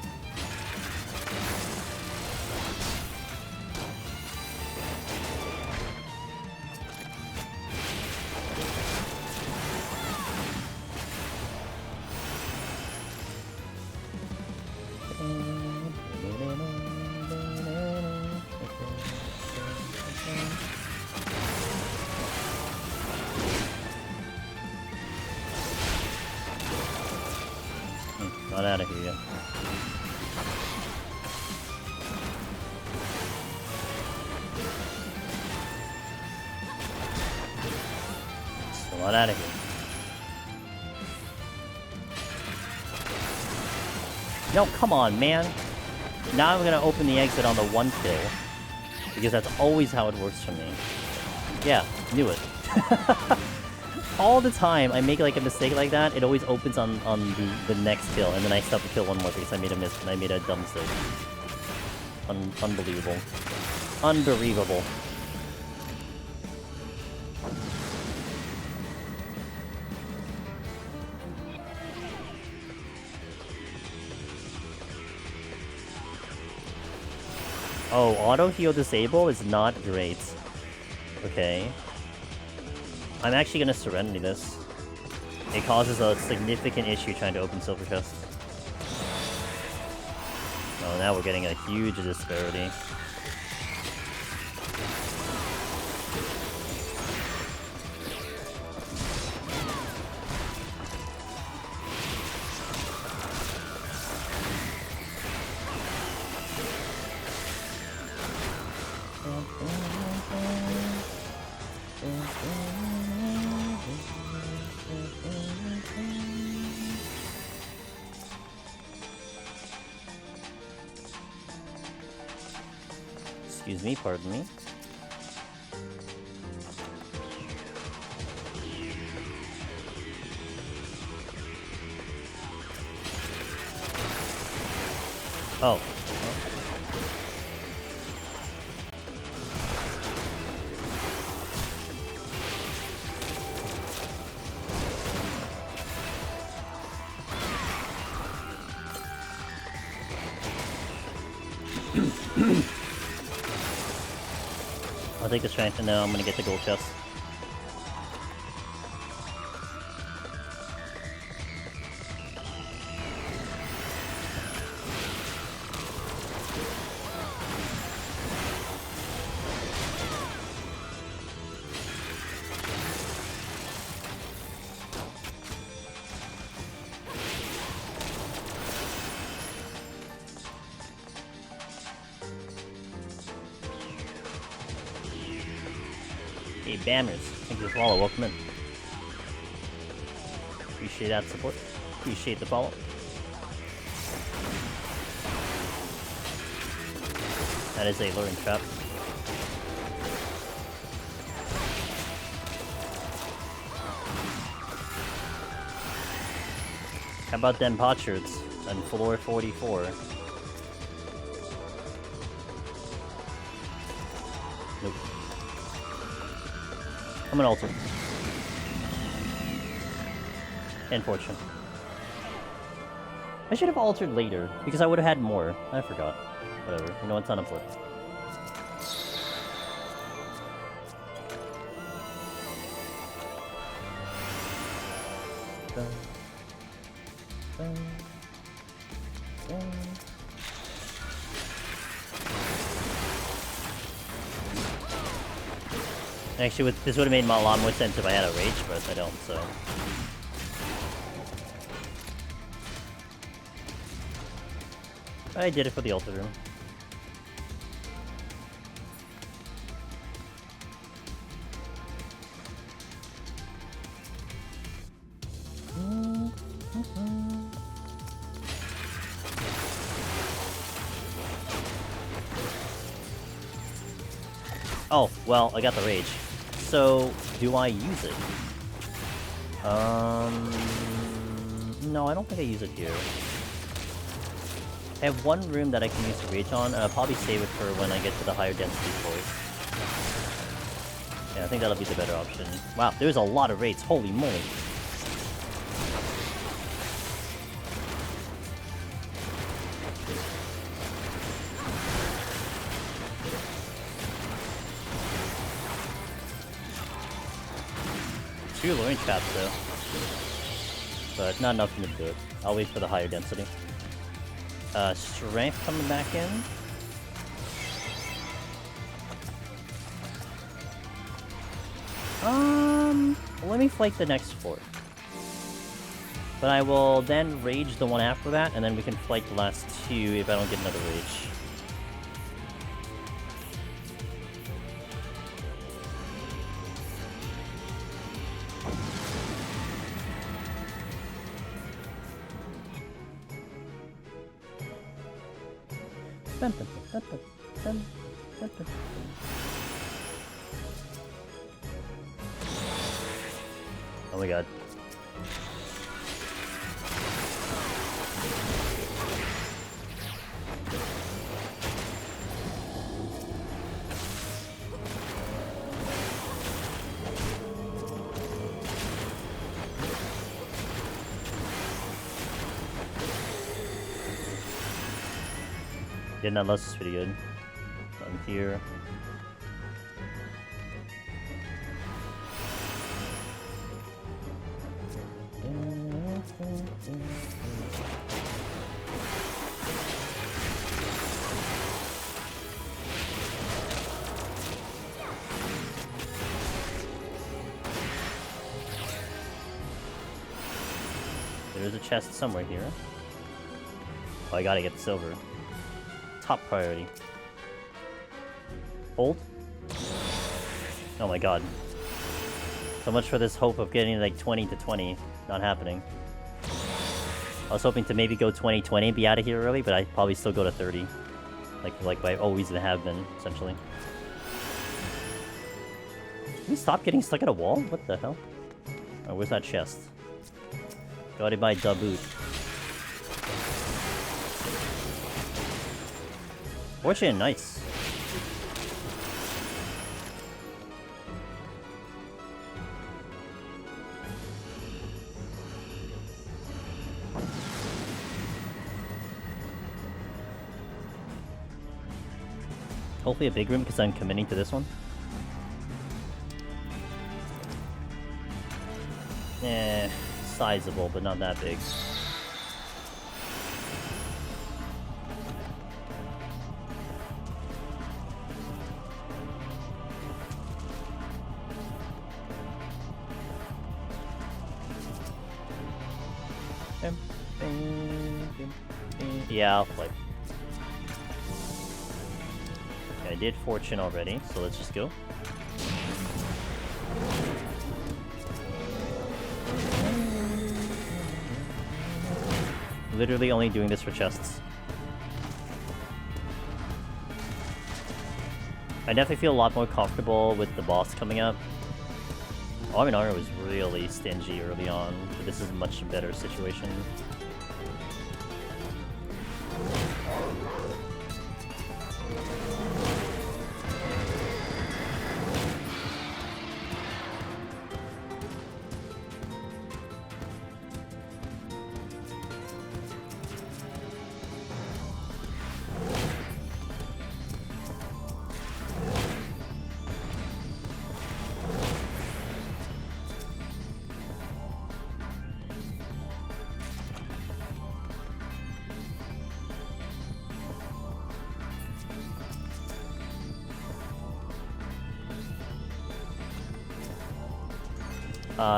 A: Not out of here yet. Still not out of here. No, come on, man. Now I'm gonna open the exit on the 1 kill. Because that's always how it works for me. Yeah, knew it. All the time I make like a mistake like that, it always opens on the next kill, and then I still have to kill one more because I made a miss and I made a dumb mistake. Unbelievable. Unbelievable. Oh, auto heal disable is not great. Okay. I'm actually gonna Serenity this. It causes a significant issue trying to open Silver Chest. Oh, now we're getting a huge disparity. Excuse me, pardon me. Oh. I'll take the strength and now I'm gonna get the gold chest. Hey, Bammers. Thank you for the follow. Welcome in. Appreciate that support. Appreciate the follow. That is a luring trap. How about them potsherds on floor 44? Nope. I'm gonna alter. And fortune. I should have altered later, because I would have had more. I forgot. Whatever. You know, it's unimportant. Actually, this would have made a lot more sense if I had a rage, but I don't, so... I did it for the altar room. Oh, well, I got the rage. So, do I use it? No, I don't think I use it here. I have one room that I can use the rage on, and I'll probably save it for when I get to the higher density floors. Yeah, I think that'll be the better option. Wow, there's a lot of raids, holy moly! Two luring traps though. But not enough to do it. I'll wait for the higher density. Strength coming back in. Let me flank the next fort. But I will then rage the one after that, and then we can flank the last two if I don't get another rage. Oh my god. Getting that lust is pretty good. I'm here. There's a chest somewhere here. Oh, I gotta get the silver. Top priority. Hold. Oh my god. So much for this hope of getting like 20 to 20. Not happening. I was hoping to maybe go 20-20 and be out of here early, but I'd probably still go to 30. Like I always have been, essentially. Can we stop getting stuck at a wall? What the hell? Oh, where's that chest? Got it by Daboot. Fortune, nice. Hopefully a big room because I'm committing to this one. Eh, sizable, but not that big. Yeah, I'll play. Okay, I did Fortune already, so let's just go. Literally only doing this for chests. I definitely feel a lot more comfortable with the boss coming up. Arminara was really stingy early on, but this is a much better situation.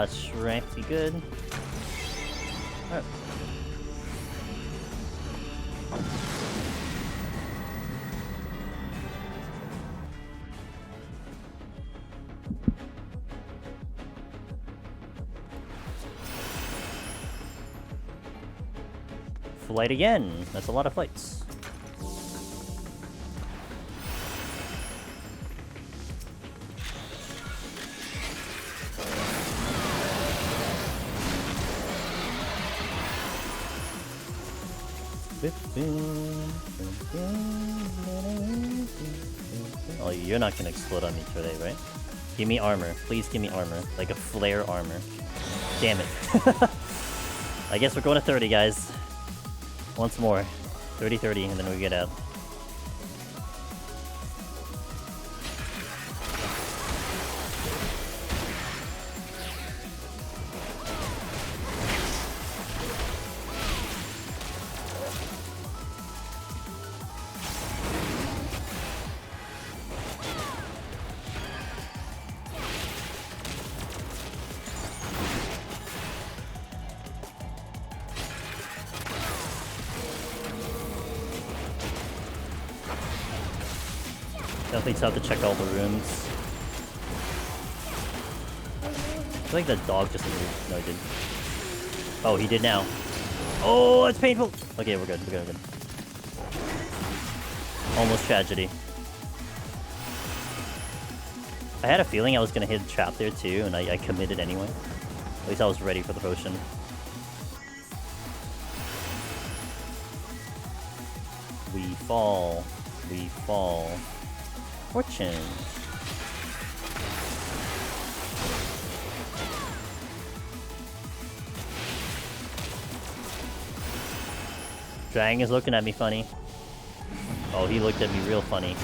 A: Strength be good. Alright. Flight again. That's a lot of flights. Oh, you're not gonna explode on me today, right? Give me armor. Please give me armor. Like a flare armor. Damn it. I guess we're going to 30, guys. Once more. 30-30, and then we get out. Definitely tough to check all the rooms. I feel like the dog just moved. No, he didn't. Oh, he did now. Oh, it's painful! Okay, we're good, we're good, we're good. Almost tragedy. I had a feeling I was gonna hit a trap there too, and I committed anyway. At least I was ready for the potion. We fall. We fall. Fortune. Dragon is looking at me funny. Oh, he looked at me real funny.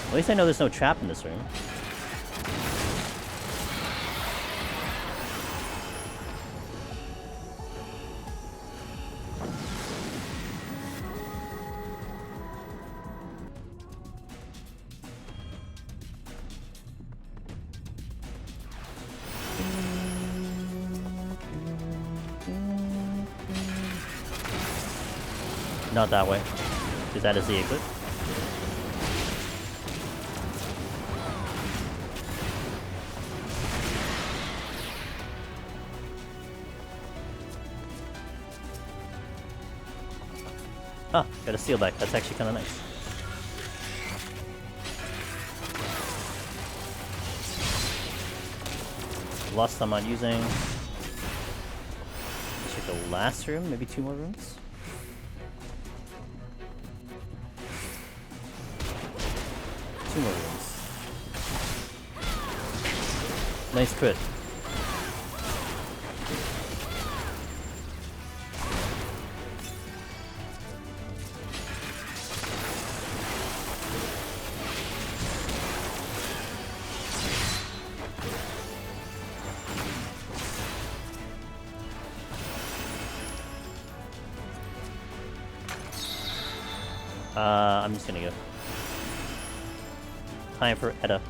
A: At least I know there's no trap in this room. Not that way, because that is the exit. Ah, got a seal back. That's actually kind of nice. Lost I'm not using. Check the last room, maybe 2 more rooms. More rooms. Nice crit. I'm just gonna go. Time for Edda.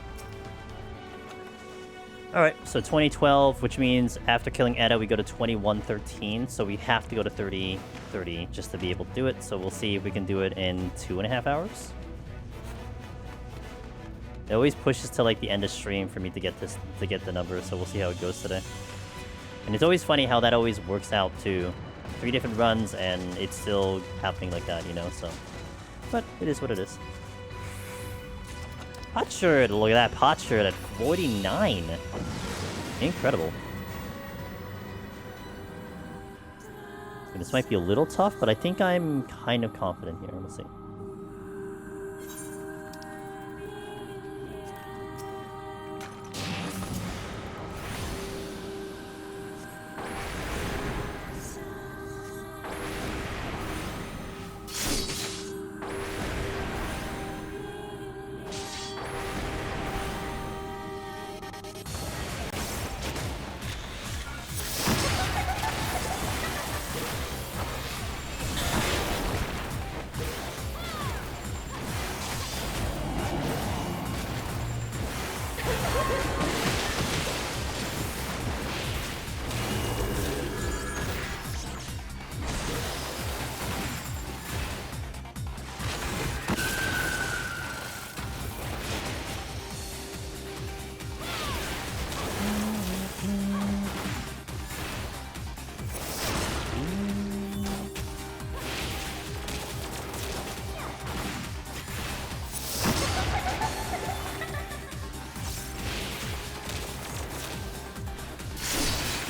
A: Alright, so 2012, which means after killing Edda, we go to 2113, so we have to go to 3030 just to be able to do it, so we'll see if we can do it in 2.5 hours. It always pushes to like the end of stream for me to get the number, so we'll see how it goes today. And it's always funny how that always works out too. 3 different runs and it's still happening like that, you know, so. But it is what it is. Potsherd, look at that Potsherd at 49. Incredible. This might be a little tough, but I think I'm kind of confident here. We'll see.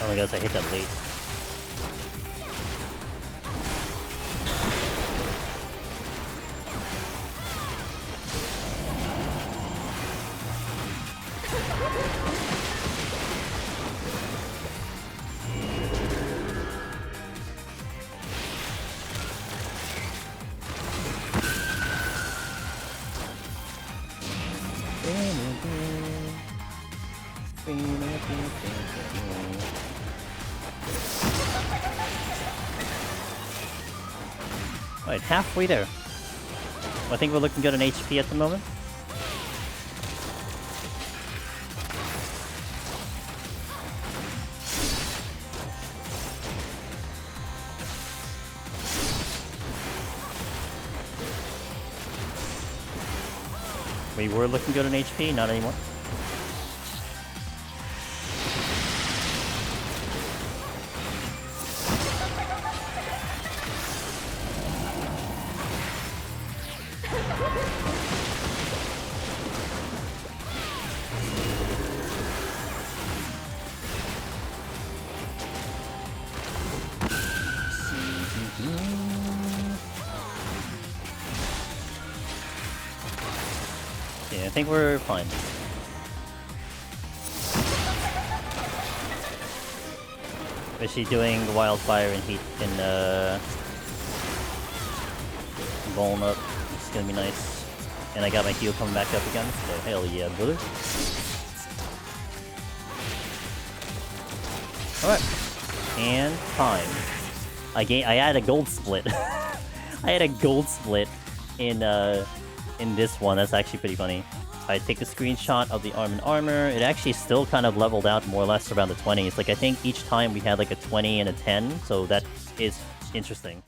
A: Oh my gosh, I hit that late. Alright, halfway there. I think we're looking good on HP at the moment. We were looking good on HP, not anymore. Yeah, I think we're fine. Is she doing wildfire and heat and bowling up? It's gonna be nice. And I got my heal coming back up again, so hell yeah, brother. Alright. And time. I had a gold split. I had a gold split in this one. That's actually pretty funny. I take a screenshot of the arm and armor. It actually still kind of leveled out more or less around the 20s. Like, I think each time we had like a 20 and a 10, so that is interesting.